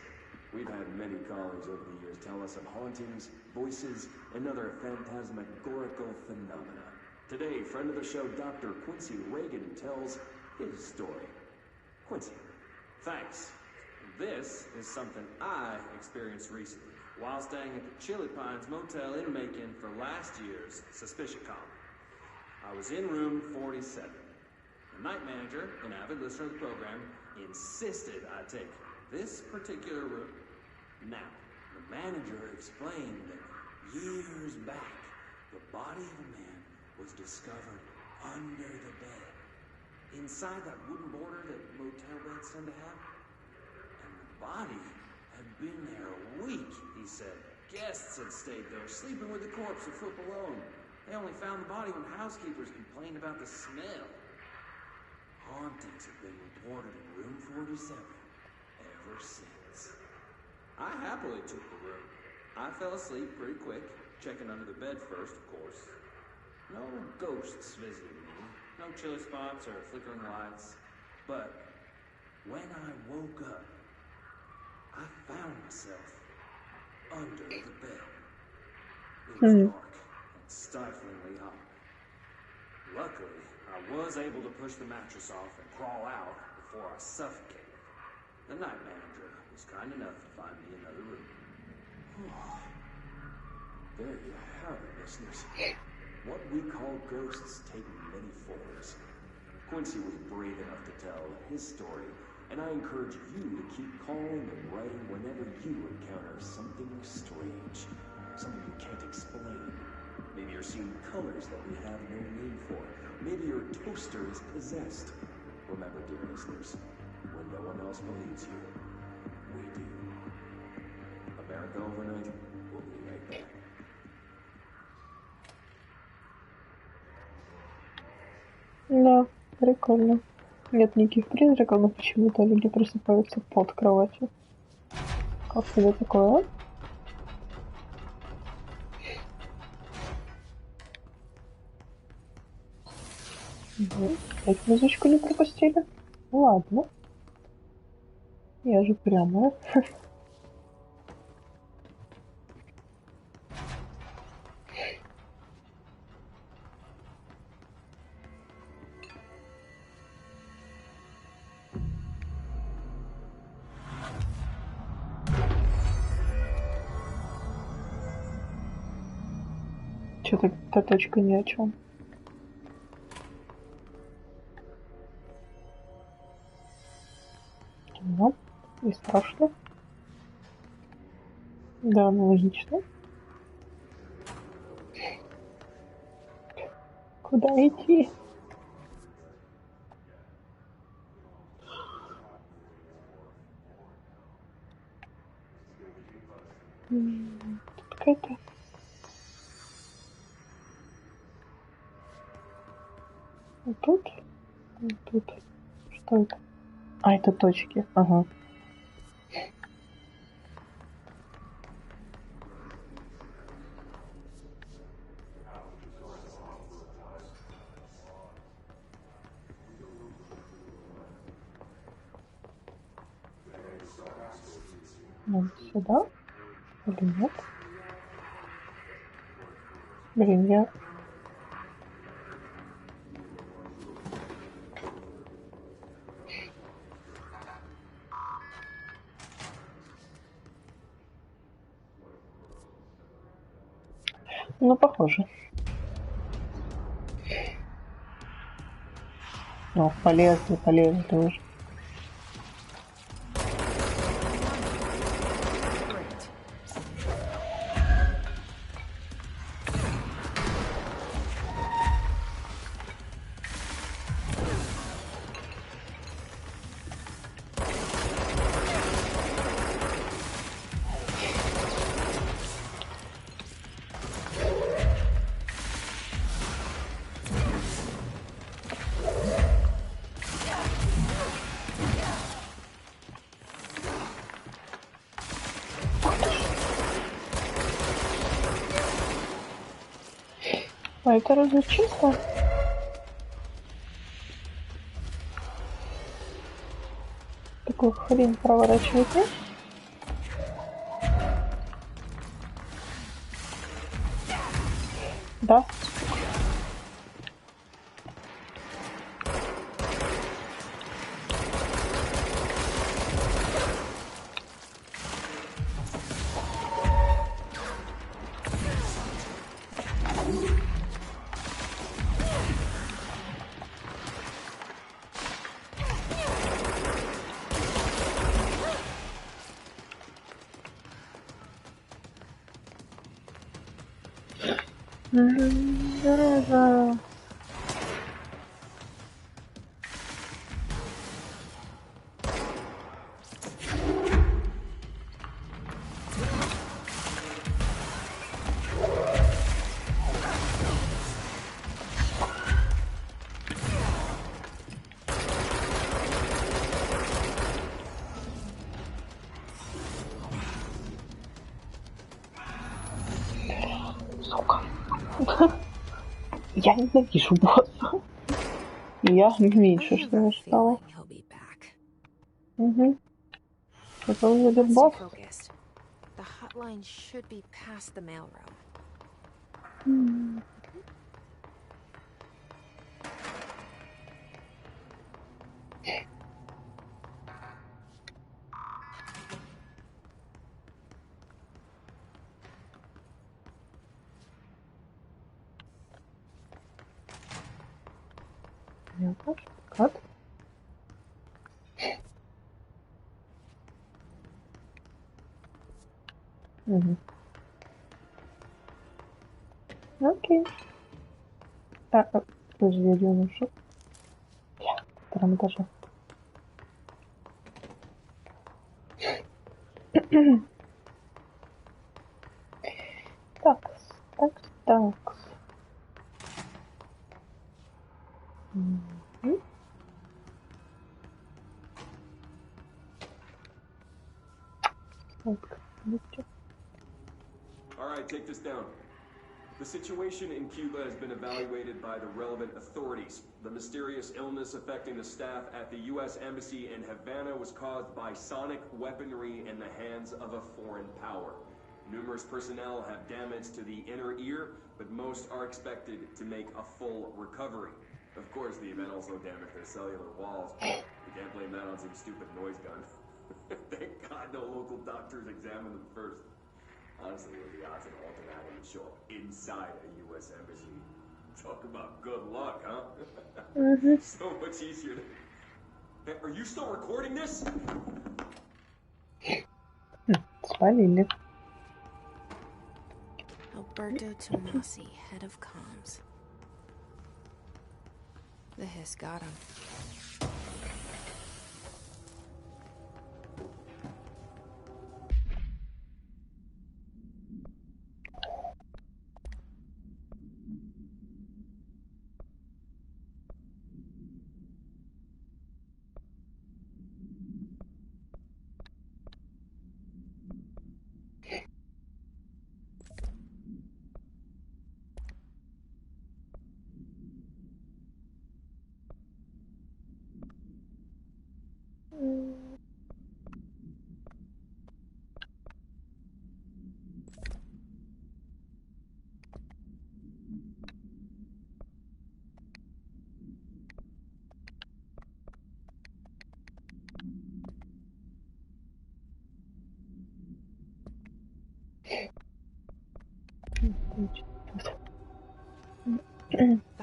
We've had many callers over the years tell us of hauntings, voices, and other phantasmagorical phenomena. Today, friend of the show, Dr. Quincy Reagan, tells his story. Quincy. Thanks. This is something I experienced recently while staying at the Chili Pines Motel in Macon for last year's SuspiciaCon. I was in room 47. The night manager, an avid listener of the program, insisted I take this particular room. Now, the manager explained that years back, the body of a man was discovered under the bed, inside that wooden border that motel beds tend to have. And the body had been there a week, he said. Guests had stayed there, sleeping with the corpse of foot below. They only found the body when housekeepers complained about the smell. Hauntings have been reported in room 47 ever since. I happily took the room. I fell asleep pretty quick, checking under the bed first, of course. No ghosts visited me, no chilly spots or flickering lights. But when I woke up, I found myself under the bed. It was dark and stiflingly hot. Luckily, I was able to push the mattress off and crawl out before I suffocated. The night manager was kind enough to find me another room. There you have it, listeners. What we call ghosts take many forms. Quincy was brave enough to tell his story, and I encourage you to keep calling and writing whenever you encounter something strange, something you can't explain. Maybe you're seeing colors that we have no name for. Maybe your toaster is possessed. Remember, dear listeners, when no one else believes you, we do. America Overnight, we'll be right back. Да, прикольно. Нет никаких призраков, но почему-то люди просыпаются под кроватью. Как тебе такое? Опять музычку не пропустили? Ладно. Я же прямая. Что-то эта точка ни о чем. Ну, не страшно. Да, аналогично. Куда идти? Тут какая-то... Вот тут? Вот тут. Что это? А, это точки. Ага. Нам сюда? Или нет? Блин, я... Ну, похоже. О, полезли тоже. А это разве чисто? Такую хрень проворачивать нет? Да. Зараза. Сука. Я ненавижу босса. Я меньше, что я стала. Угу. Это уже босс. The hotline should be past the mailroom. Как? Угу. Окей. Так, подожди, я нашел. Я на втором этаже. Так. All right, take this down. The situation in Cuba has been evaluated by the relevant authorities. The mysterious illness affecting the staff at the U.S. Embassy in Havana was caused by sonic weaponry in the hands of a foreign power. Numerous personnel have damage to the inner ear, but most are expected to make a full recovery. Of course, the event also damaged their cellular walls. You can't blame that on some stupid noise gun. Thank God no local doctors examined them first. Honestly, what are the odds an alternate item would show up inside a U.S. embassy? Talk about good luck, huh? So much easier to... Hey, are you still recording this? Свалили. Alberto Tomasi, head of comms. The hiss got him.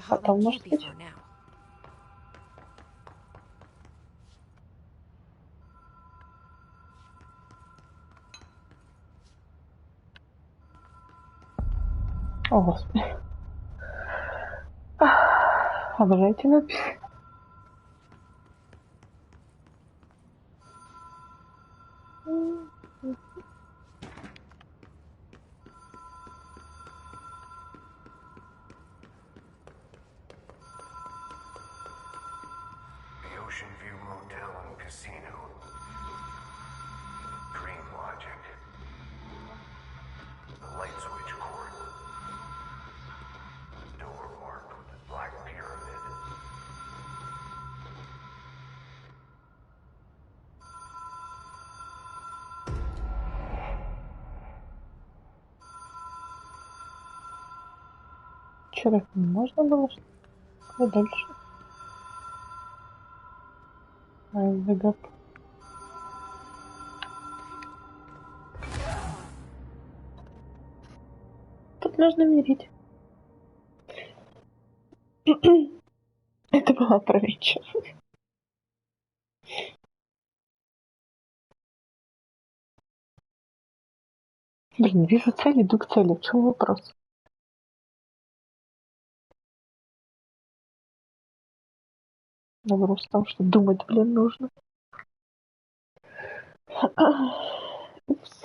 Потом, может быть. О, Господи. Обожайте надписи. Что, так не можно было? Что дальше? Загадка. Тут нужно мерить. Это была про вечер. Блин, вижу цель, иду к цели. В чем вопрос? Вопрос в том, что думать, блин, нужно. Упс.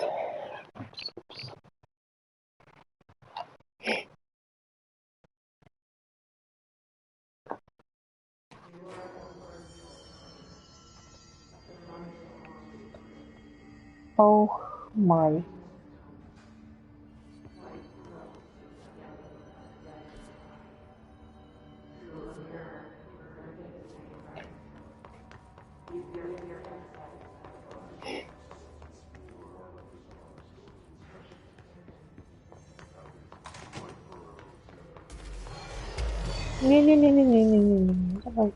Упс. Ох, май. Не-не-не-не-не-не-не-не. Давай.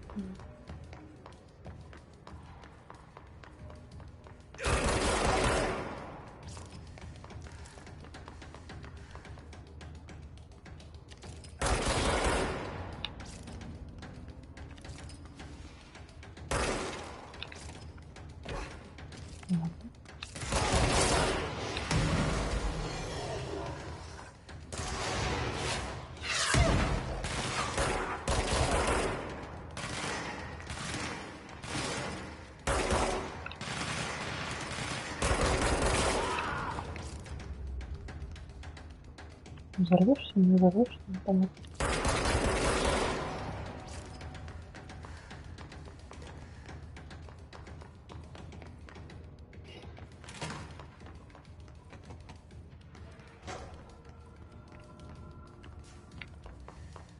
Взорвешься, не взорвешься, непонятно.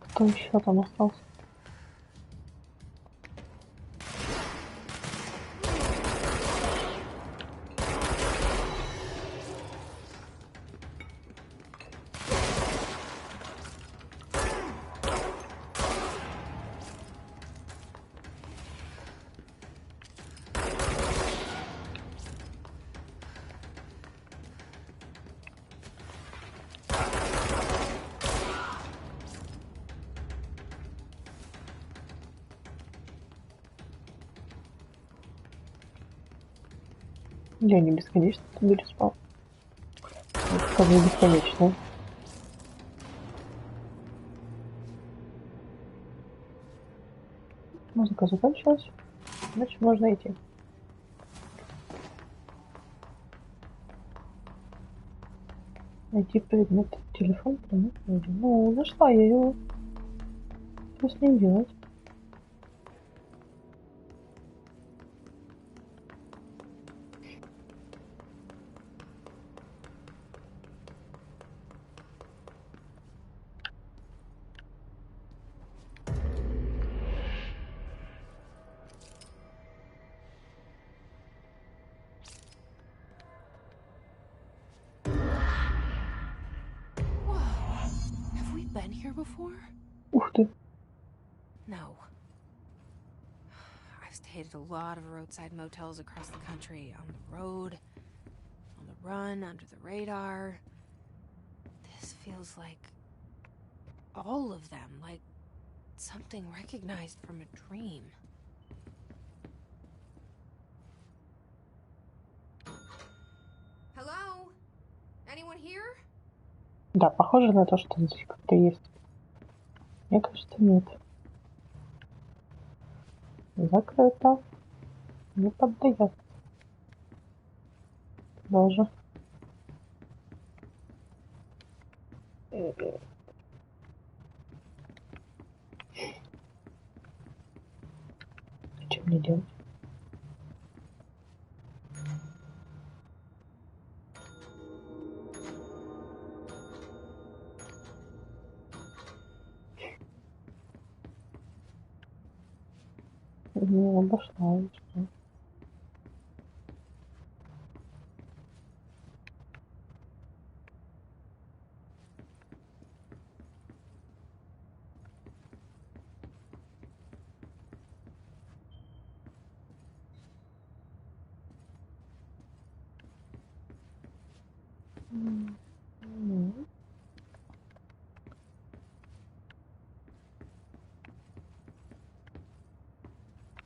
Кто еще там остался? Я не бесконечно были спал. Скажу бесконечно. Музыка закончилась. Значит, можно идти. Найти предмет. Телефон предмет. Ну, нашла я его. Что с ним делать? Been here before? Ух ты. No. I've stayed at a lot of roadside motels across the country, on the road, on the run, under the radar. This feels like all of them, like Something recognized from a dream. Hello? Anyone here? Да, похоже на то, что здесь как-то есть. Мне кажется, нет. Закрыто. Не поддается. Даже. Что мне делать? Не обошла. Что?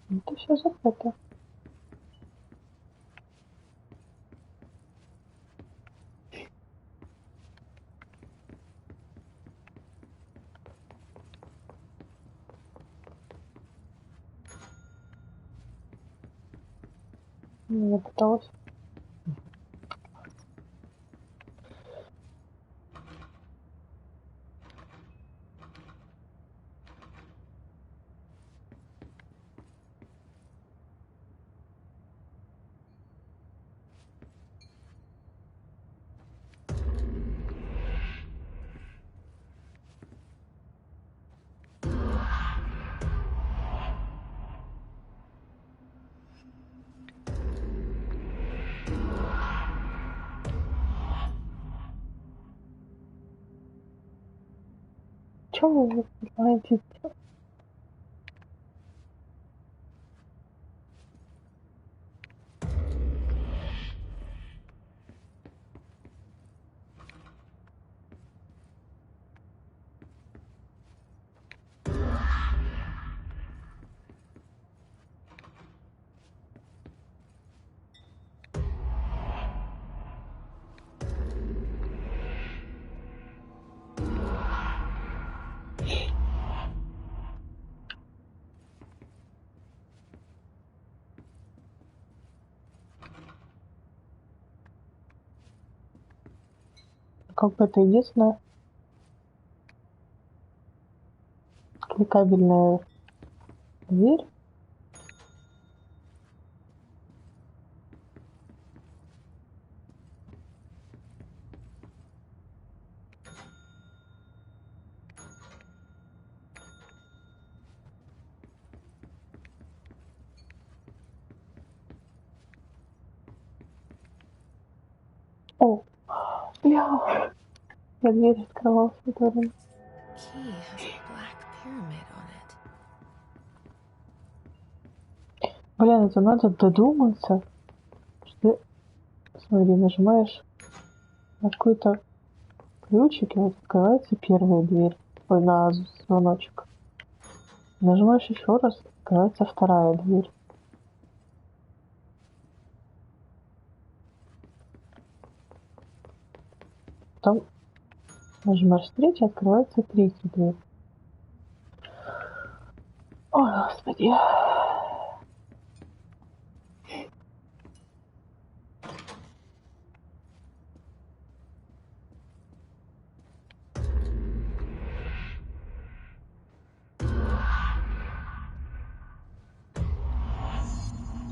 Это все закрыто. Я пыталась. Чего вы предлагаете? Как бы это единственная кликабельная дверь. О, бля, я дверь открывалась в это время. Key has a black pyramid on it. Блин, это надо додуматься, что смотри, нажимаешь на какой-то ключик, и вот открывается первая дверь. Ой, на звоночек. Нажимаешь еще раз, открывается вторая дверь. Потом нажимаешь третью, открывается третья дверь. Ой, господи.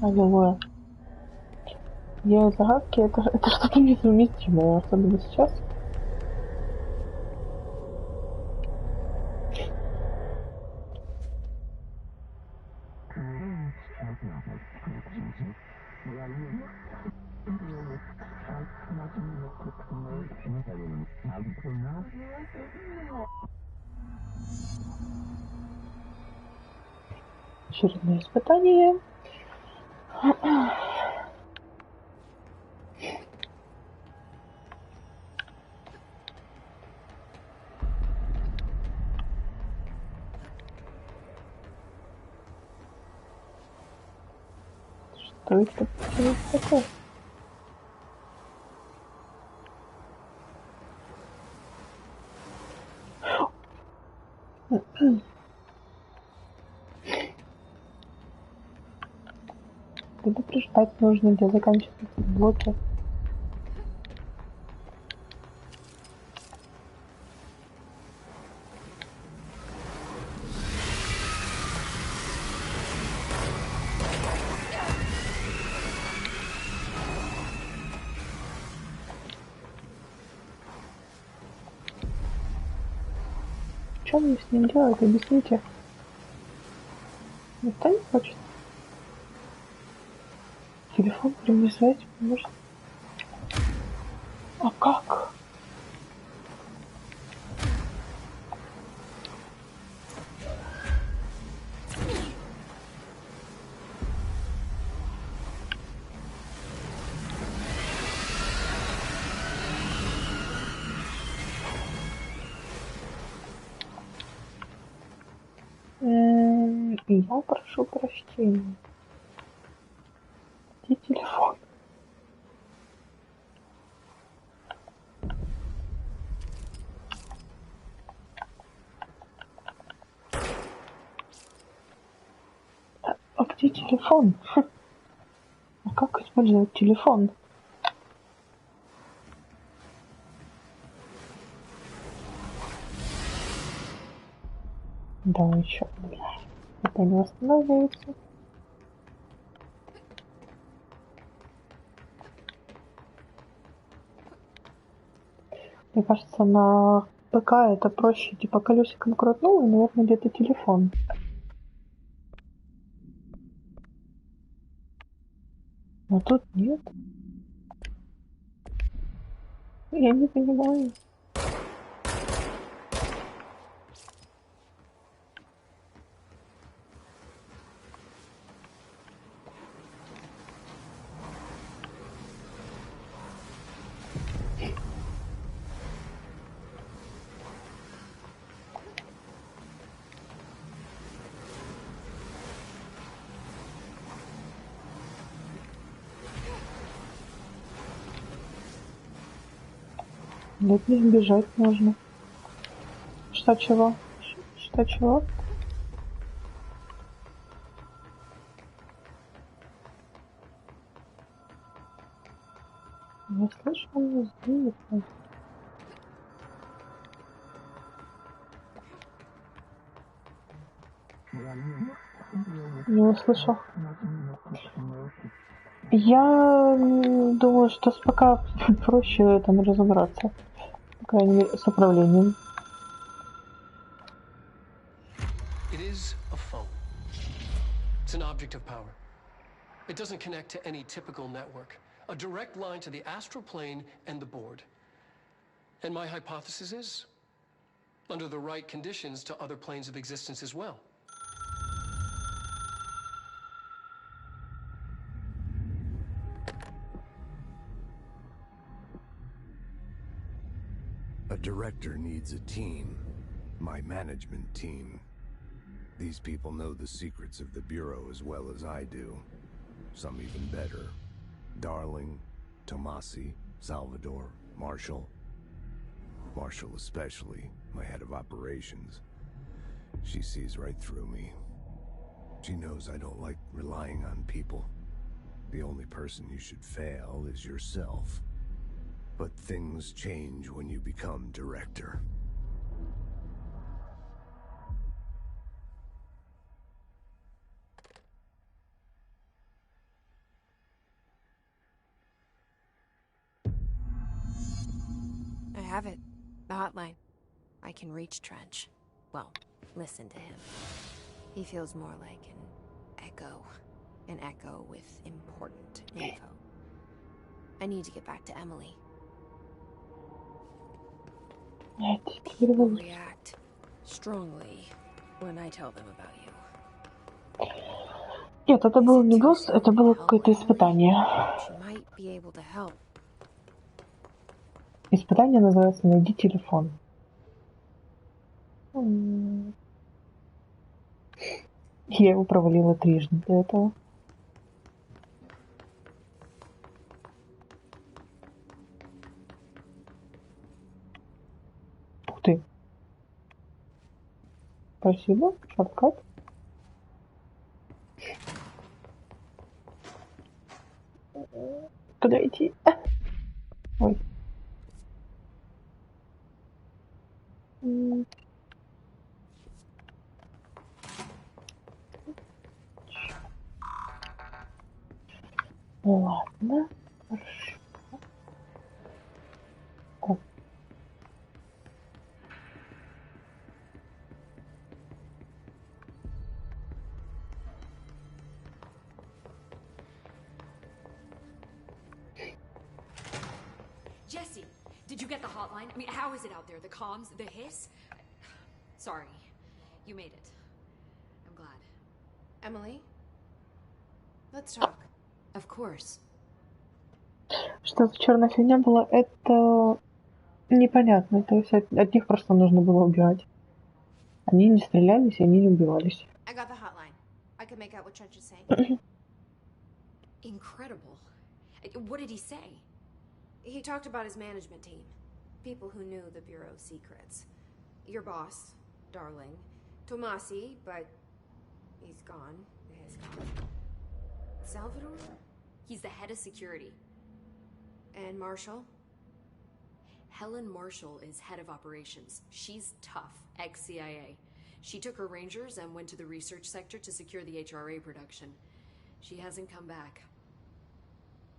Аллилуйя. Я из загадки, это что-то несовместимое, особенно сейчас. Очередное испытание. Что это такое? Предупреждать нужно, где заканчиваются блоки. Что мне с ним делать? Объясните. Никто не хочет. Телефон привязать может. А как? Я прошу прощения. Где телефон? А где телефон? А как использовать телефон? Да, еще. Это не останавливается. Мне кажется, на ПК это проще, типа колесиком крутнул, и, наверное, где-то телефон. Но тут нет. Я не понимаю. От них бежать нужно. Что чего? Что чего? Не слышу, он не сдвинется. Не услышал. Я думаю, что с ПК проще там разобраться. По крайней мере, с управлением. It is a phone. It's an object of power. It doesn't connect to any typical network. A direct line to the astral plane and the board. And my hypothesis is, under the right conditions, to other planes of existence as well. A director needs a team. My management team. These people know the secrets of the Bureau as well as I do. Some even better. Darling, Tomasi, Salvador, Marshall. Marshall especially, my head of operations. She sees right through me. She knows I don't like relying on people. The only person you should fail is yourself. But things change when you become director. I have it. The hotline. I can reach Trench. Well, listen to him. He feels more like an echo. An echo with important info. I need to get back to Emily. People react strongly when I tell them about you. Нет, это был не босс, это было какое-то испытание. She might be able to help. Испытание называется «Найди телефон». Я его провалила трижды до этого. ты. Спасибо. Шорткат. Куда идти? Ой. Ладно. Хорошо. О. Jesse, did you get the hotline? I mean, how is it out there? The comms, the hiss? Sorry, you made it. I'm glad. Emily? Let's talk. Of course. Что за черная фигня была, это непонятно. То есть от них просто нужно было убивать. Они не стрелялись, и они не убивались. I got the hotline. I can make out what Trench is saying. Incredible. What did he say? He talked about his management team. People who knew the Bureau's secrets. Your boss, Darling. Tomasi, but he's gone. He's gone. Salvador? He's the head of security. And Marshall? Helen Marshall is head of operations. She's tough, ex-CIA. She took her rangers and went to the research sector to secure the HRA production. She hasn't come back.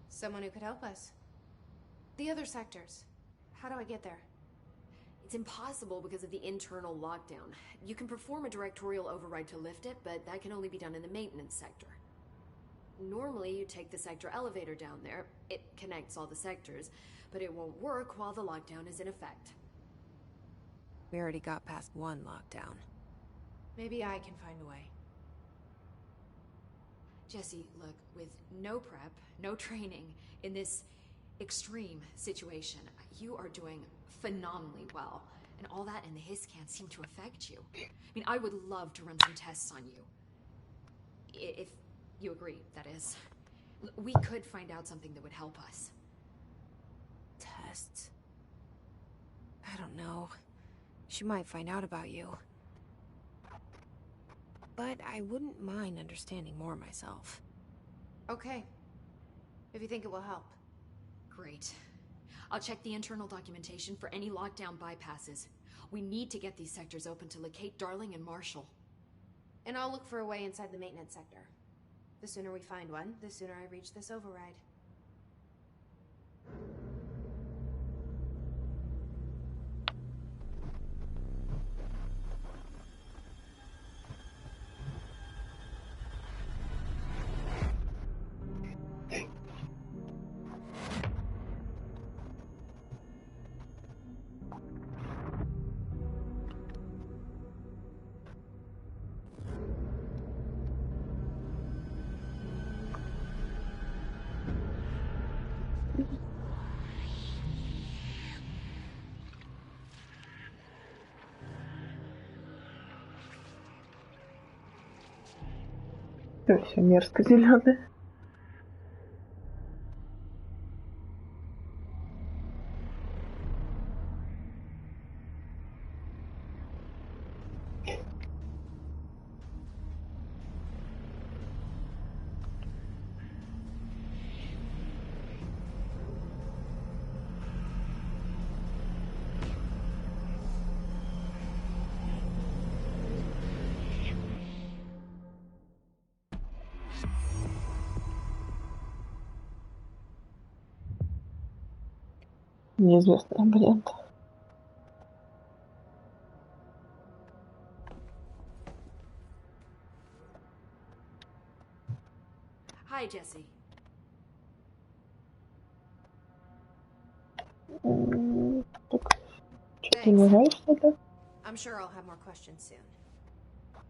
Someone who could help us. The other sectors. How do I get there? It's impossible because of the internal lockdown. You can perform a directorial override to lift it, but that can only be done in the maintenance sector. Normally, you take the sector elevator down there. It connects all the sectors, but it won't work while the lockdown is in effect. We already got past one lockdown. Maybe I can find a way. Jesse, look, with no prep, no training, in this extreme situation, you are doing phenomenally well. And all that and the hiss can't seem to affect you. I mean, I would love to run some tests on you. If you agree, that is. We could find out something that would help us. Tests? I don't know. She might find out about you. But I wouldn't mind understanding more myself. Okay. If you think it will help. Great. I'll check the internal documentation for any lockdown bypasses. We need to get these sectors open to locate Darling and Marshall. And I'll look for a way inside the maintenance sector. The sooner we find one, the sooner I reach this override. Все мерзко зеленое. Неизвестный абонент. Hi, Jesse. Так, что-то не знаешь, что-то? I'm sure I'll have more questions soon.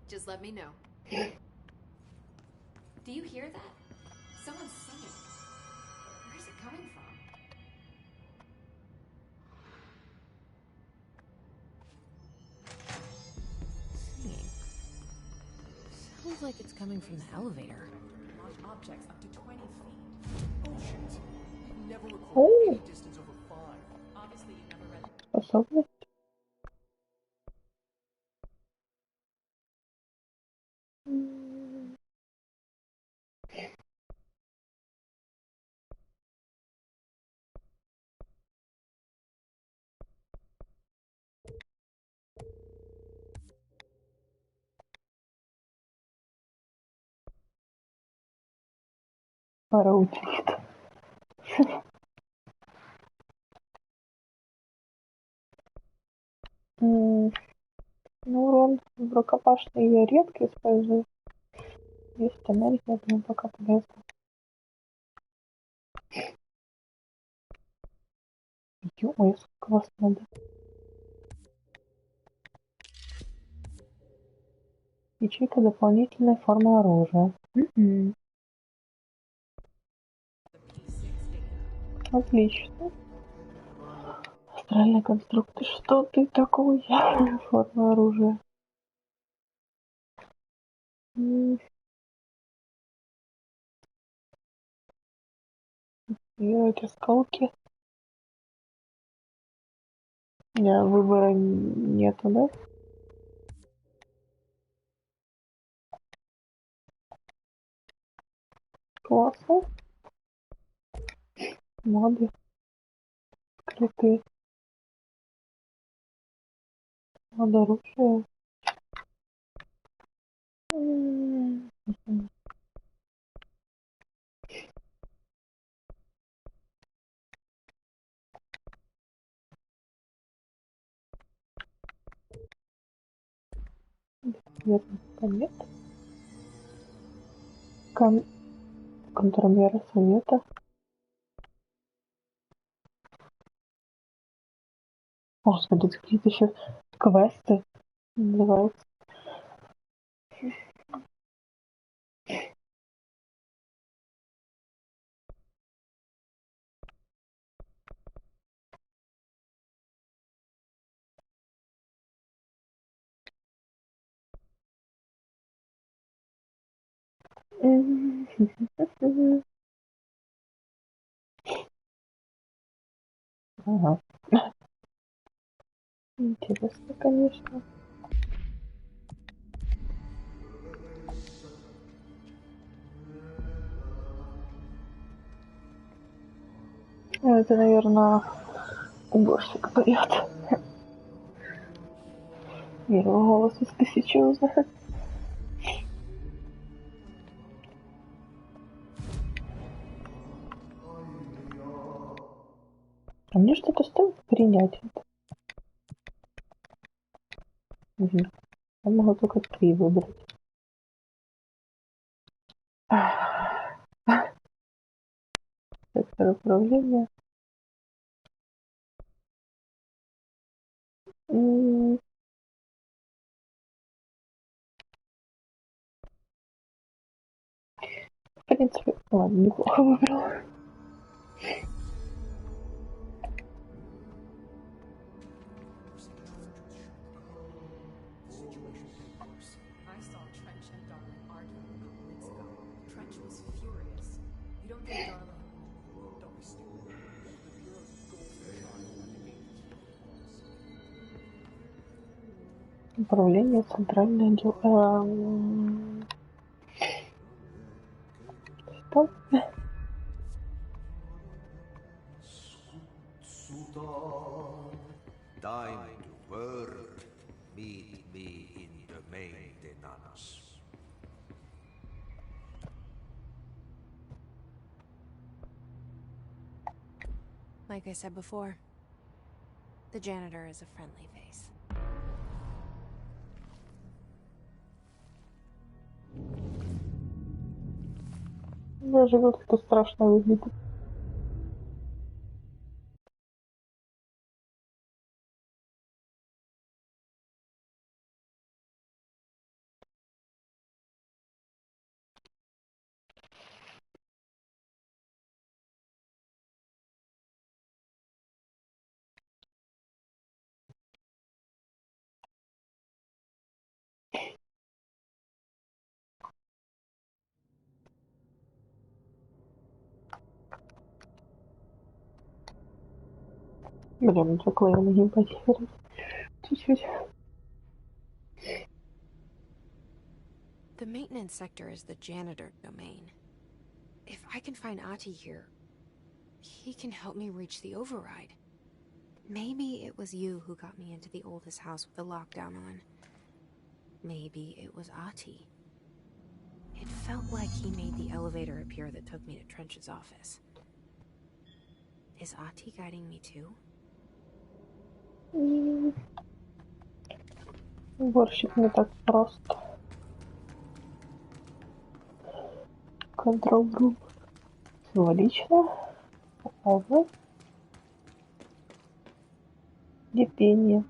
Just let me know. Do you hear that? Someone's singing. Where is it coming from? Singing. Sounds like it's coming from the elevator. Objects up to 20 feet. Oh shit. Never О, recorded any distance over 5. Obviously, you never read. способность. Пара утилит. Ну, урон в рукопашный я редко использую. Есть энергия, думаю, пока полезно. Ё-моё, сколько вас надо. Ячейка дополнительная форма оружия. Отлично. Астральный конструкт. Что ты такое? Форма оружия. Делать осколки. У меня выбора нету, да? Классно. Моды. Скрытые. Моды оружия. Нет. Контрмеры совета. Господи, какие-то еще квесты называются. Ага. Интересно, конечно. Ну, это, наверное, уборщик поет. Я его голос из тысячи узнаю. А мне что-то стоит принять это? Угу. Я могу только 3 выбрать. Сектор управления. В принципе, ладно, неплохо выбрал. Управление центральное отдел. Что? Time to work. Meet me in the maintenance. Like I said before, the janitor is a friendly face. Даже как-то страшно выглядит. Блин, заклеил не потерять. Чуть-чуть. The maintenance sector is the janitor domain. If I can find Ati here, he can help me reach the override. Maybe it was you who got me into the oldest house with the lockdown on. Maybe it was Ati. It felt like he made the elevator appear that took me to Trench's office. Is Ahti guiding me too? Уборщик не так просто. Control group. Символично. Показывай. Терпение.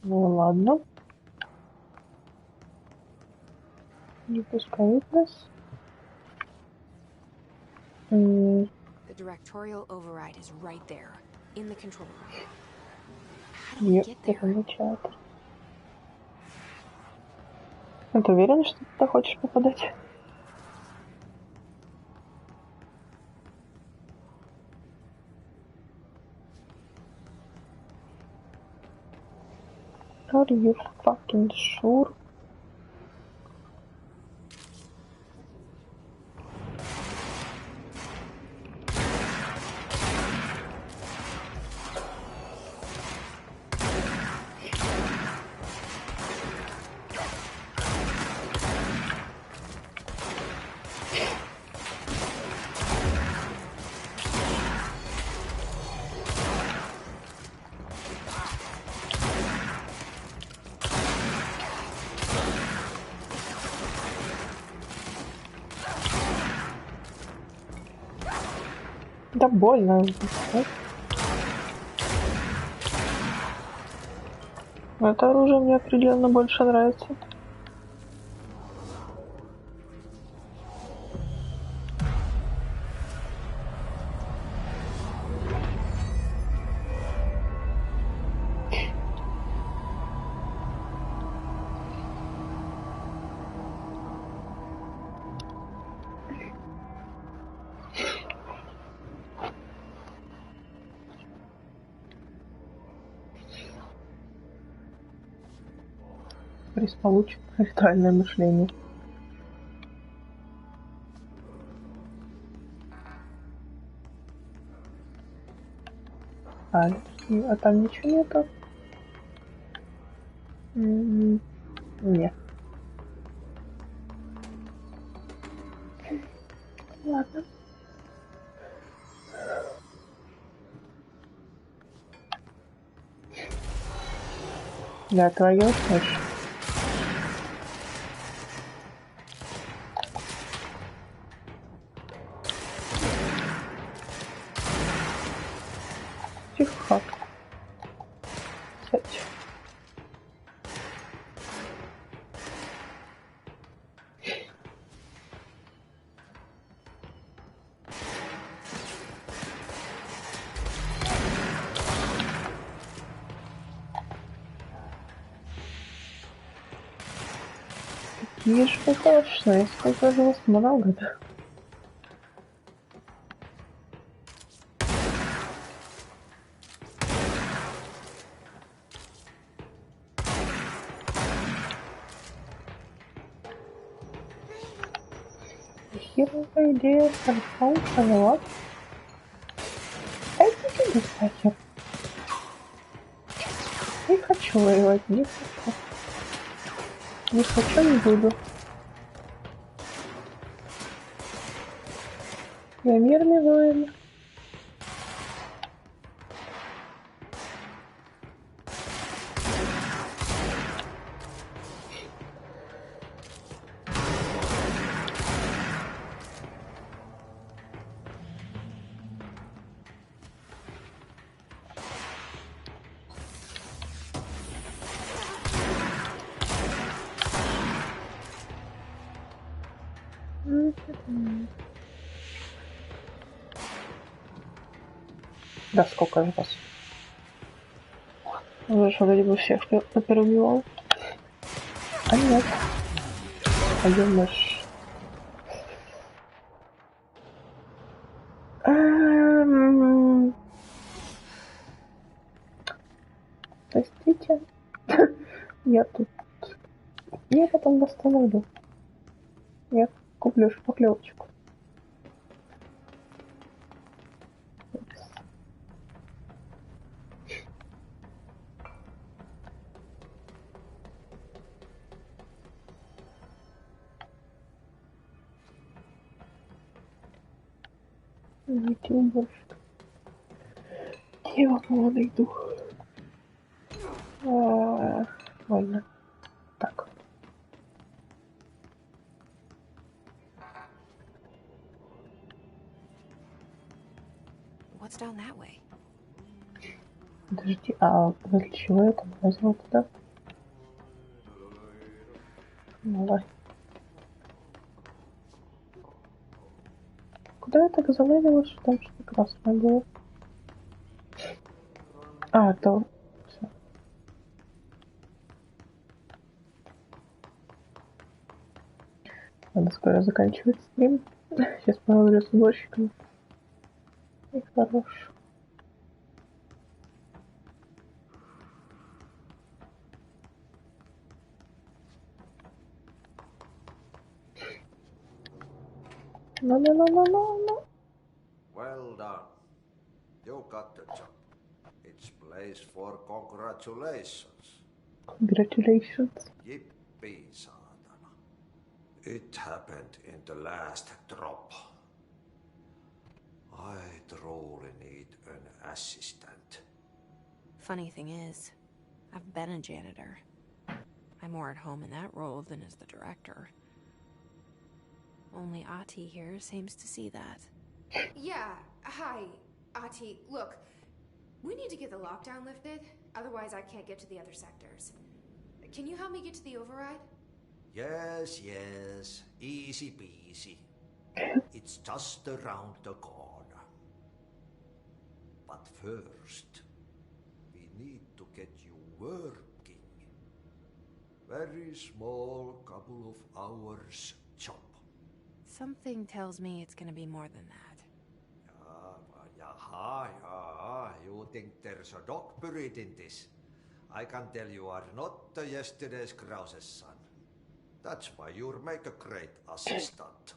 Ну ладно. Не пускают нас. The directorial override is right there, in the control room. How do we Нет, get это there? замечательно. Ты уверен, что ты туда хочешь попадать? Are you fucking sure? Да больно. Это оружие мне определенно больше нравится. Приз получен. Ритуальное мышление. А там ничего нету? Нет. Ладно. Да, твою слышь. Тихо. Сядь. Какие же вы точные, сколько же вас много-то? Херовая идея, сальфон, поняла? А иди сюда, нахер. Не хочу воевать, не хочу. Не хочу, не буду. Я мирный воин. Да сколько же вас? Уже что, вроде бы всех поперебивал. А нет. Пойдем наш. Простите. Я тут. Я потом восстановлю. Я куплю шпаклевочку. Найти уборщик. Я его, по-моему, найду. Ладно. Так. What's down that way? Подожди, а для чего я там лазила туда? Давай. Куда я так залазила, что там что-то красное было? А, то... Всё. Надо скоро заканчивать стрим. Сейчас поговорю с уборщиком. И хорош. No. Well done. You got the job. It's place for congratulations. Congratulations. Yippee, saatana. It happened in the last drop. I truly need an assistant. Funny thing is, I've been a janitor. I'm more at home in that role than as the director. Only Ati here seems to see that. Yeah, hi, Ati. Look, we need to get the lockdown lifted, otherwise I can't get to the other sectors. Can you help me get to the override? Yes, easy peasy. It's just around the corner. But first, we need to get you working. Very small, couple of hours job. Something tells me it's gonna be more than that. You think there's a dog buried in this? I can tell you are not the yesterday's Krause's son. That's why you'll make a great assistant.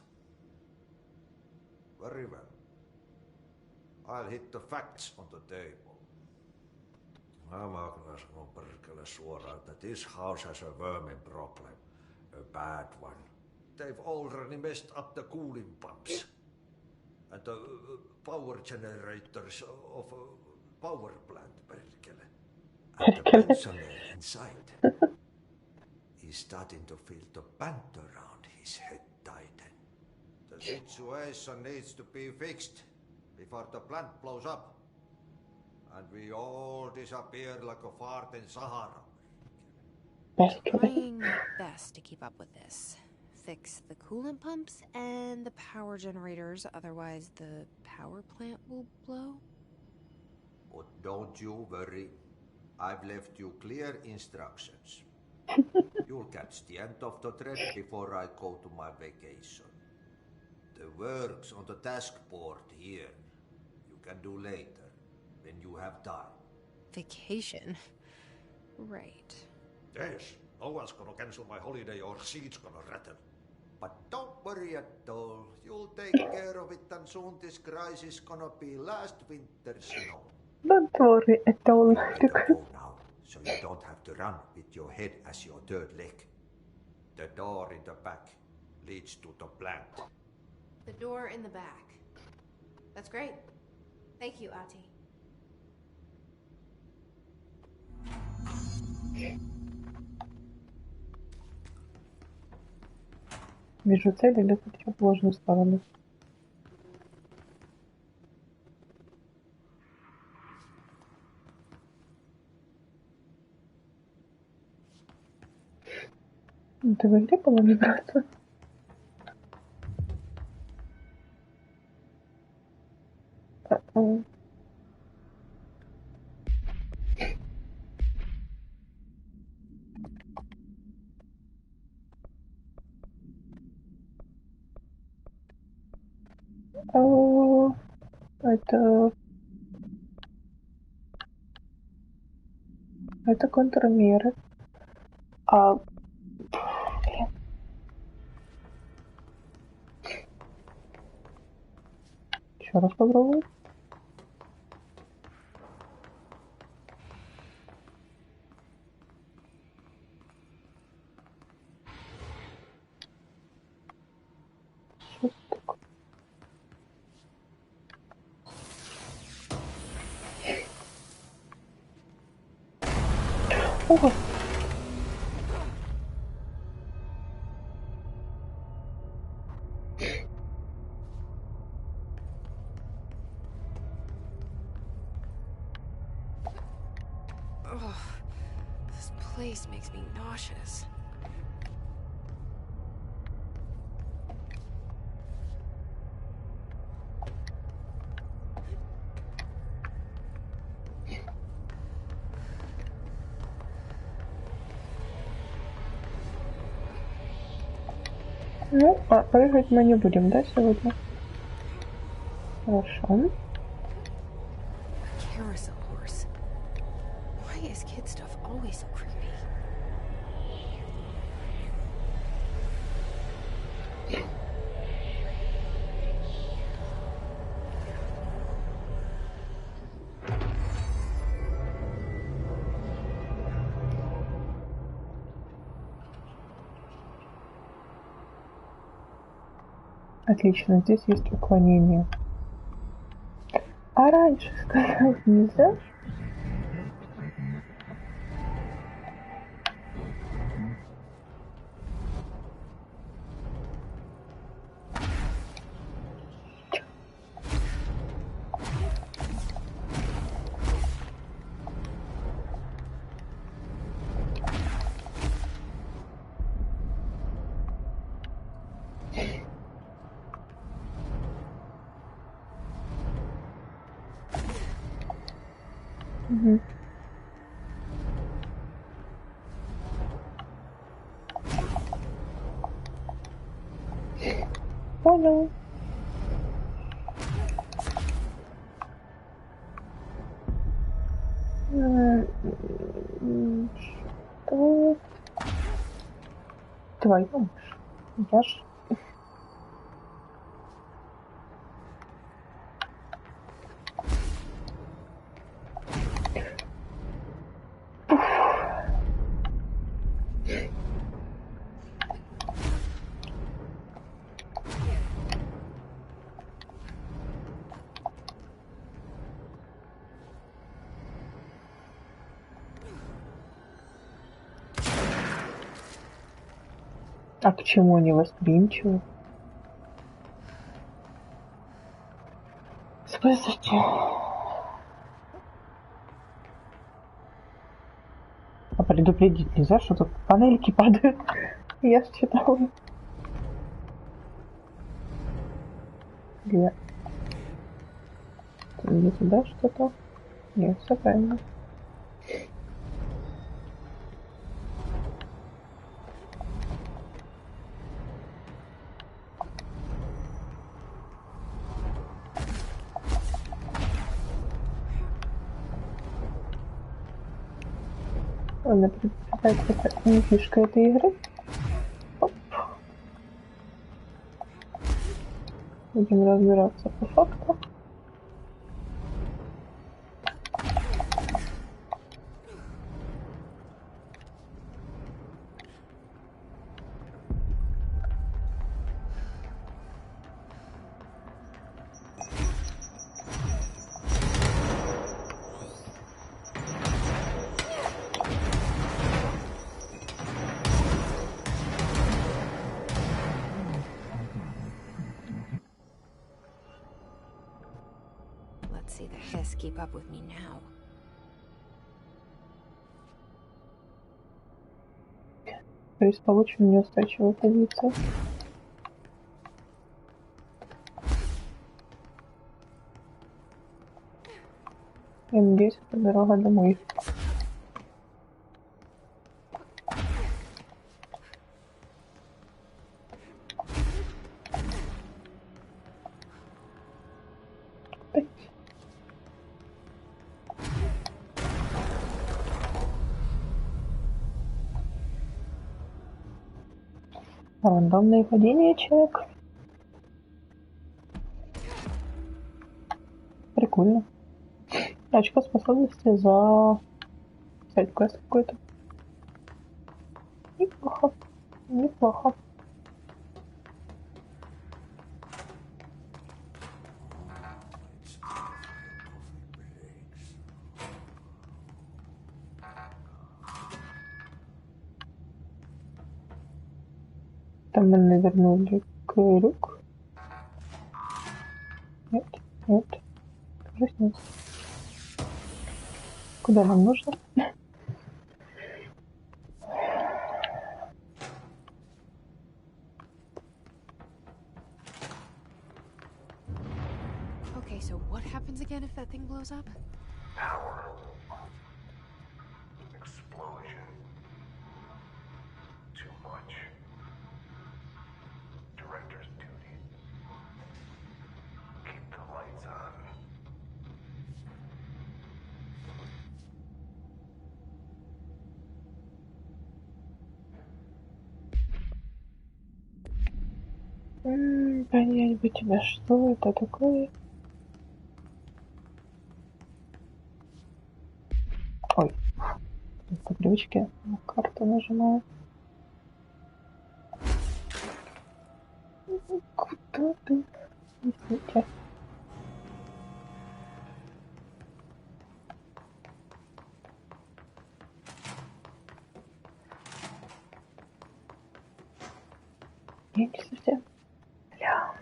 Very well. I'll hit the facts on the table. Mä kyllä sanon perkele suoraan, että this house has a vermin problem. A bad one. They've already messed up the cooling pumps. And the power generators of a power plant, perkele. And the pensioner inside is starting to feel the band around his head tighten. The situation needs to be fixed before the plant blows up. And we all disappear like a fart in Sahara. Trying my best to keep up with this. Fix the coolant pumps and the power generators, otherwise the power plant will blow. But don't you worry. I've left you clear instructions. You'll catch the end of the thread before I go to my vacation. The work's on the task board here. You can do later, when you have time. Vacation? Right. Yes, no one's gonna cancel my holiday or seat's gonna rattle. But don't worry at all. You'll take care of it and soon this crisis gonna be last winter's snow. Don't worry at all. You better go now, so you don't have to run with your head as your third leg. The door in the back leads to the plant. The door in the back. That's great. Thank you, Ati. Вижу цель или в противоположную сторону. Ты в игре была не браться? Это контрмеры. Блин. Еще раз попробую. Что это такое? Ого. Ugh, this place makes me nauseous. Ну, а прыгать мы не будем, да, сегодня? Хорошо. Carousel horse. Why is kid stuff always so creepy? Отлично, здесь есть уклонение. А раньше сказать нельзя? Угу. Понял. Что? Твою мать. Я ж... А к чему они восприимчивы? Слушайте. А предупредить нельзя, что тут панельки падают? Я считала. Где? Где туда что-то? Нет, все правильно. Ладно, это не фишка этой игры. Оп. Будем разбираться по факту. Let's see the hiss keep up with me now. Приз получен неустойчивая позиция. Я надеюсь, это дорога домой. Рандомное падение, чек. Прикольно. Очко способности за сайт-квест какой-то. Неплохо. Неплохо. Там мы навернули крюк. Нет, нет. Кажется, нет. Куда нам нужно? Okay, so what happens again if that thing blows up? Power. Explosion. Too much. Director's duty. Keep the lights on. Понять бы тебя, что это такое? Ой, по привычке на карту нажимаю. Куда ты? Извините. Я не совсем. Бля.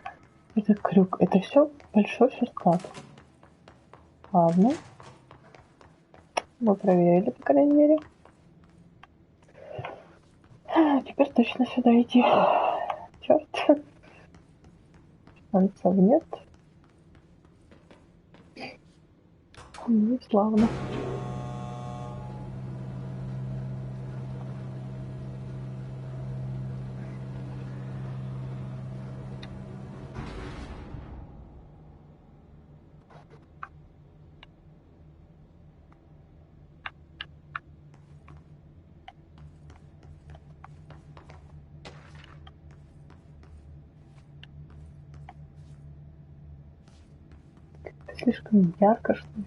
Это крюк. Это все большой склад. Ладно. Мы проверили, по крайней мере. Теперь точно сюда идти. Черт. Шансов нет. Ну, славно. Слишком ярко, что ли?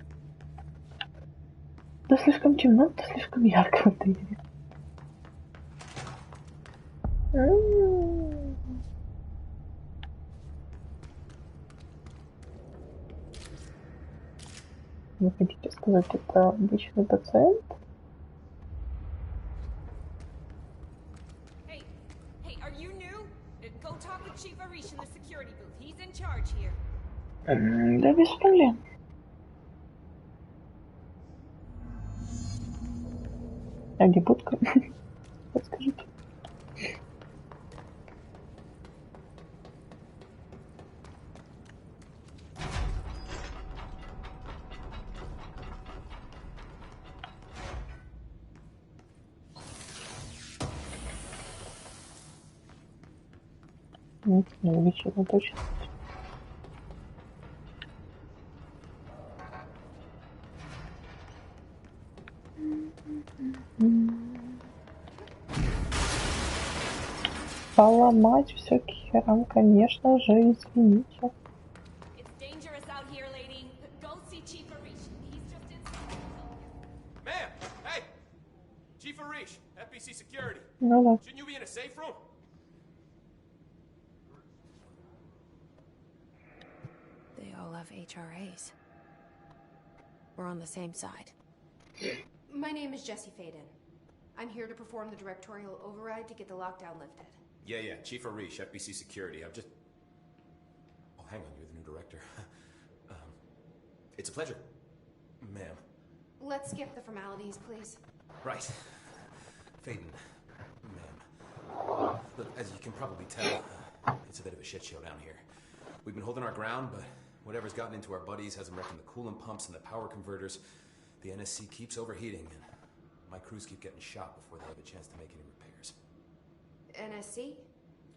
То слишком темно, то слишком ярко в этой игре. Вы хотите сказать, это обычный пациент? Hey, are you new? Go talk with Chief Arish in the security booth. He's in charge here. Да, без проблем. А где будка? Подскажите. Нет, не увеличила точно. Поломать все к херам, конечно же, извините. It's dangerous out here, lady. Go see Chief Arish. He's just in. Ma'am! Hey! Chief Arish, FBC Security. Ну да. Shouldn't you be in a safe room? They all have HRAs. We're on the same side. My name is Jesse Faden. I'm here to perform the directorial override to get the lockdown lifted. Yeah, Chief Arish, FBC Security. I've just... Oh, hang on, you're the new director. It's a pleasure, ma'am. Let's skip the formalities, please. Right. Faden, ma'am. Look, as you can probably tell, it's a bit of a shit show down here. We've been holding our ground, but whatever's gotten into our buddies has them wrecking the coolant pumps and the power converters. The NSC keeps overheating, and my crews keep getting shot before they have a chance to make any repairs. NSC?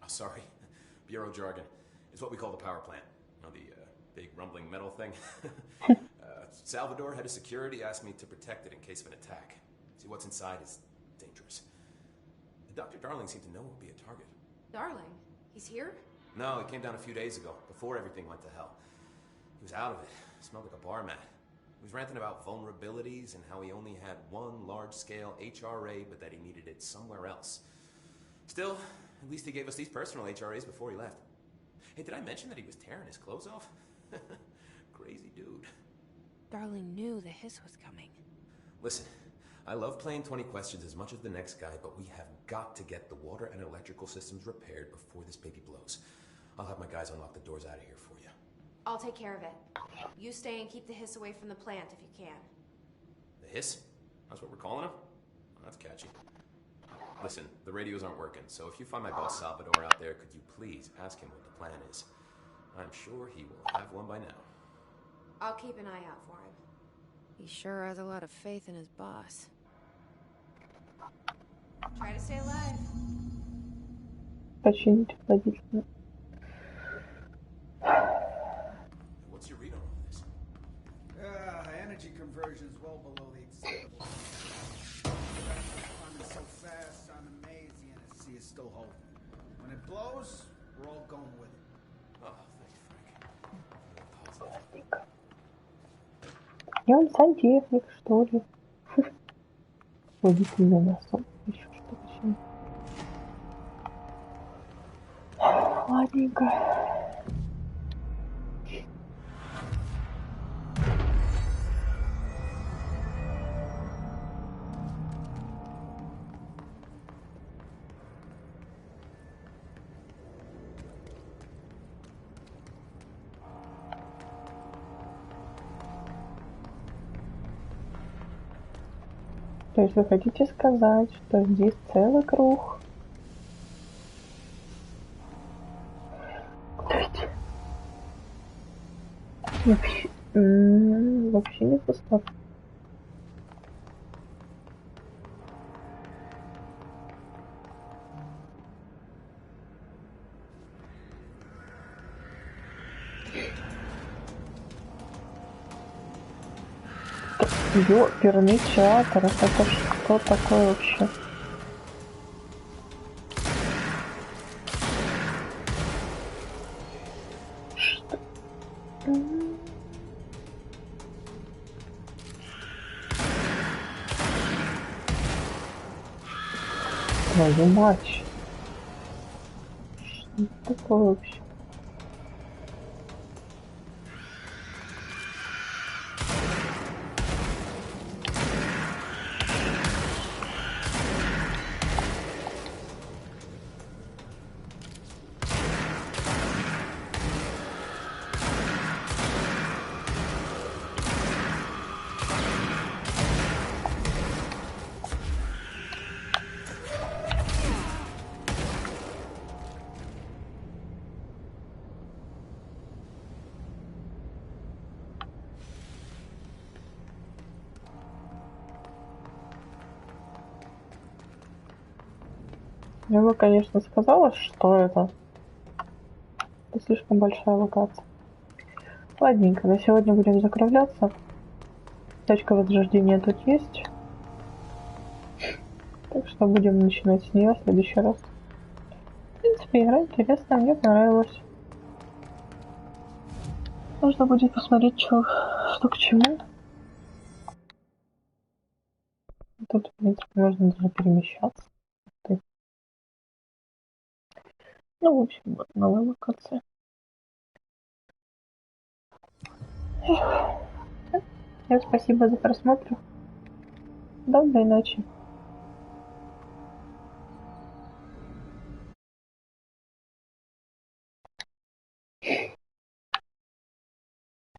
Oh, sorry. Bureau jargon. It's what we call the power plant. You know, the big rumbling metal thing? Salvador, head of security, asked me to protect it in case of an attack. See, what's inside is dangerous. Dr. Darling seemed to know it would be a target. Darling? He's here? No, he came down a few days ago, before everything went to hell. He was out of it. Smelled like a bar mat. He was ranting about vulnerabilities and how he only had one large-scale HRA, but that he needed it somewhere else. Still, at least he gave us these personal HRAs before he left. Hey, did I mention that he was tearing his clothes off? Crazy dude. Darling knew the hiss was coming. Listen, I love playing 20 questions as much as the next guy, but we have got to get the water and electrical systems repaired before this baby blows. I'll have my guys unlock the doors out of here for you. I'll take care of it. You stay and keep the hiss away from the plant if you can. The hiss? That's what we're calling him? Oh, that's catchy. Listen, the radios aren't working, so if you find my boss Salvador out there, could you please ask him what the plan is? I'm sure he will have one by now. I'll keep an eye out for him. He sure has a lot of faith in his boss. Try to stay alive. Починить водителя. What's your read on all this? Energy conversion is well below the acceptable. Climbing so fast, I'm amazed the NSC is still holding. When it blows, we're all going with it. Oh, thanks, Frank. И он сантехник, что ли? Водитель на носу. Еще что почему? Ладненько. То есть вы хотите сказать, что здесь целый круг? Вообще не пусто. Ёперный театр, это что такое вообще? Что? Твою мать! Что такое вообще? Я бы, конечно, сказала, что это слишком большая локация. Ладненько, на сегодня будем закругляться. Точка возрождения тут есть. Так что будем начинать с нее в следующий раз. В принципе, игра интересная, мне понравилась. Нужно будет посмотреть, что к чему. Тут, в принципе, можно даже перемещаться. Ну, в общем, вот новая локация. Всем спасибо за просмотр. Доброй ночи.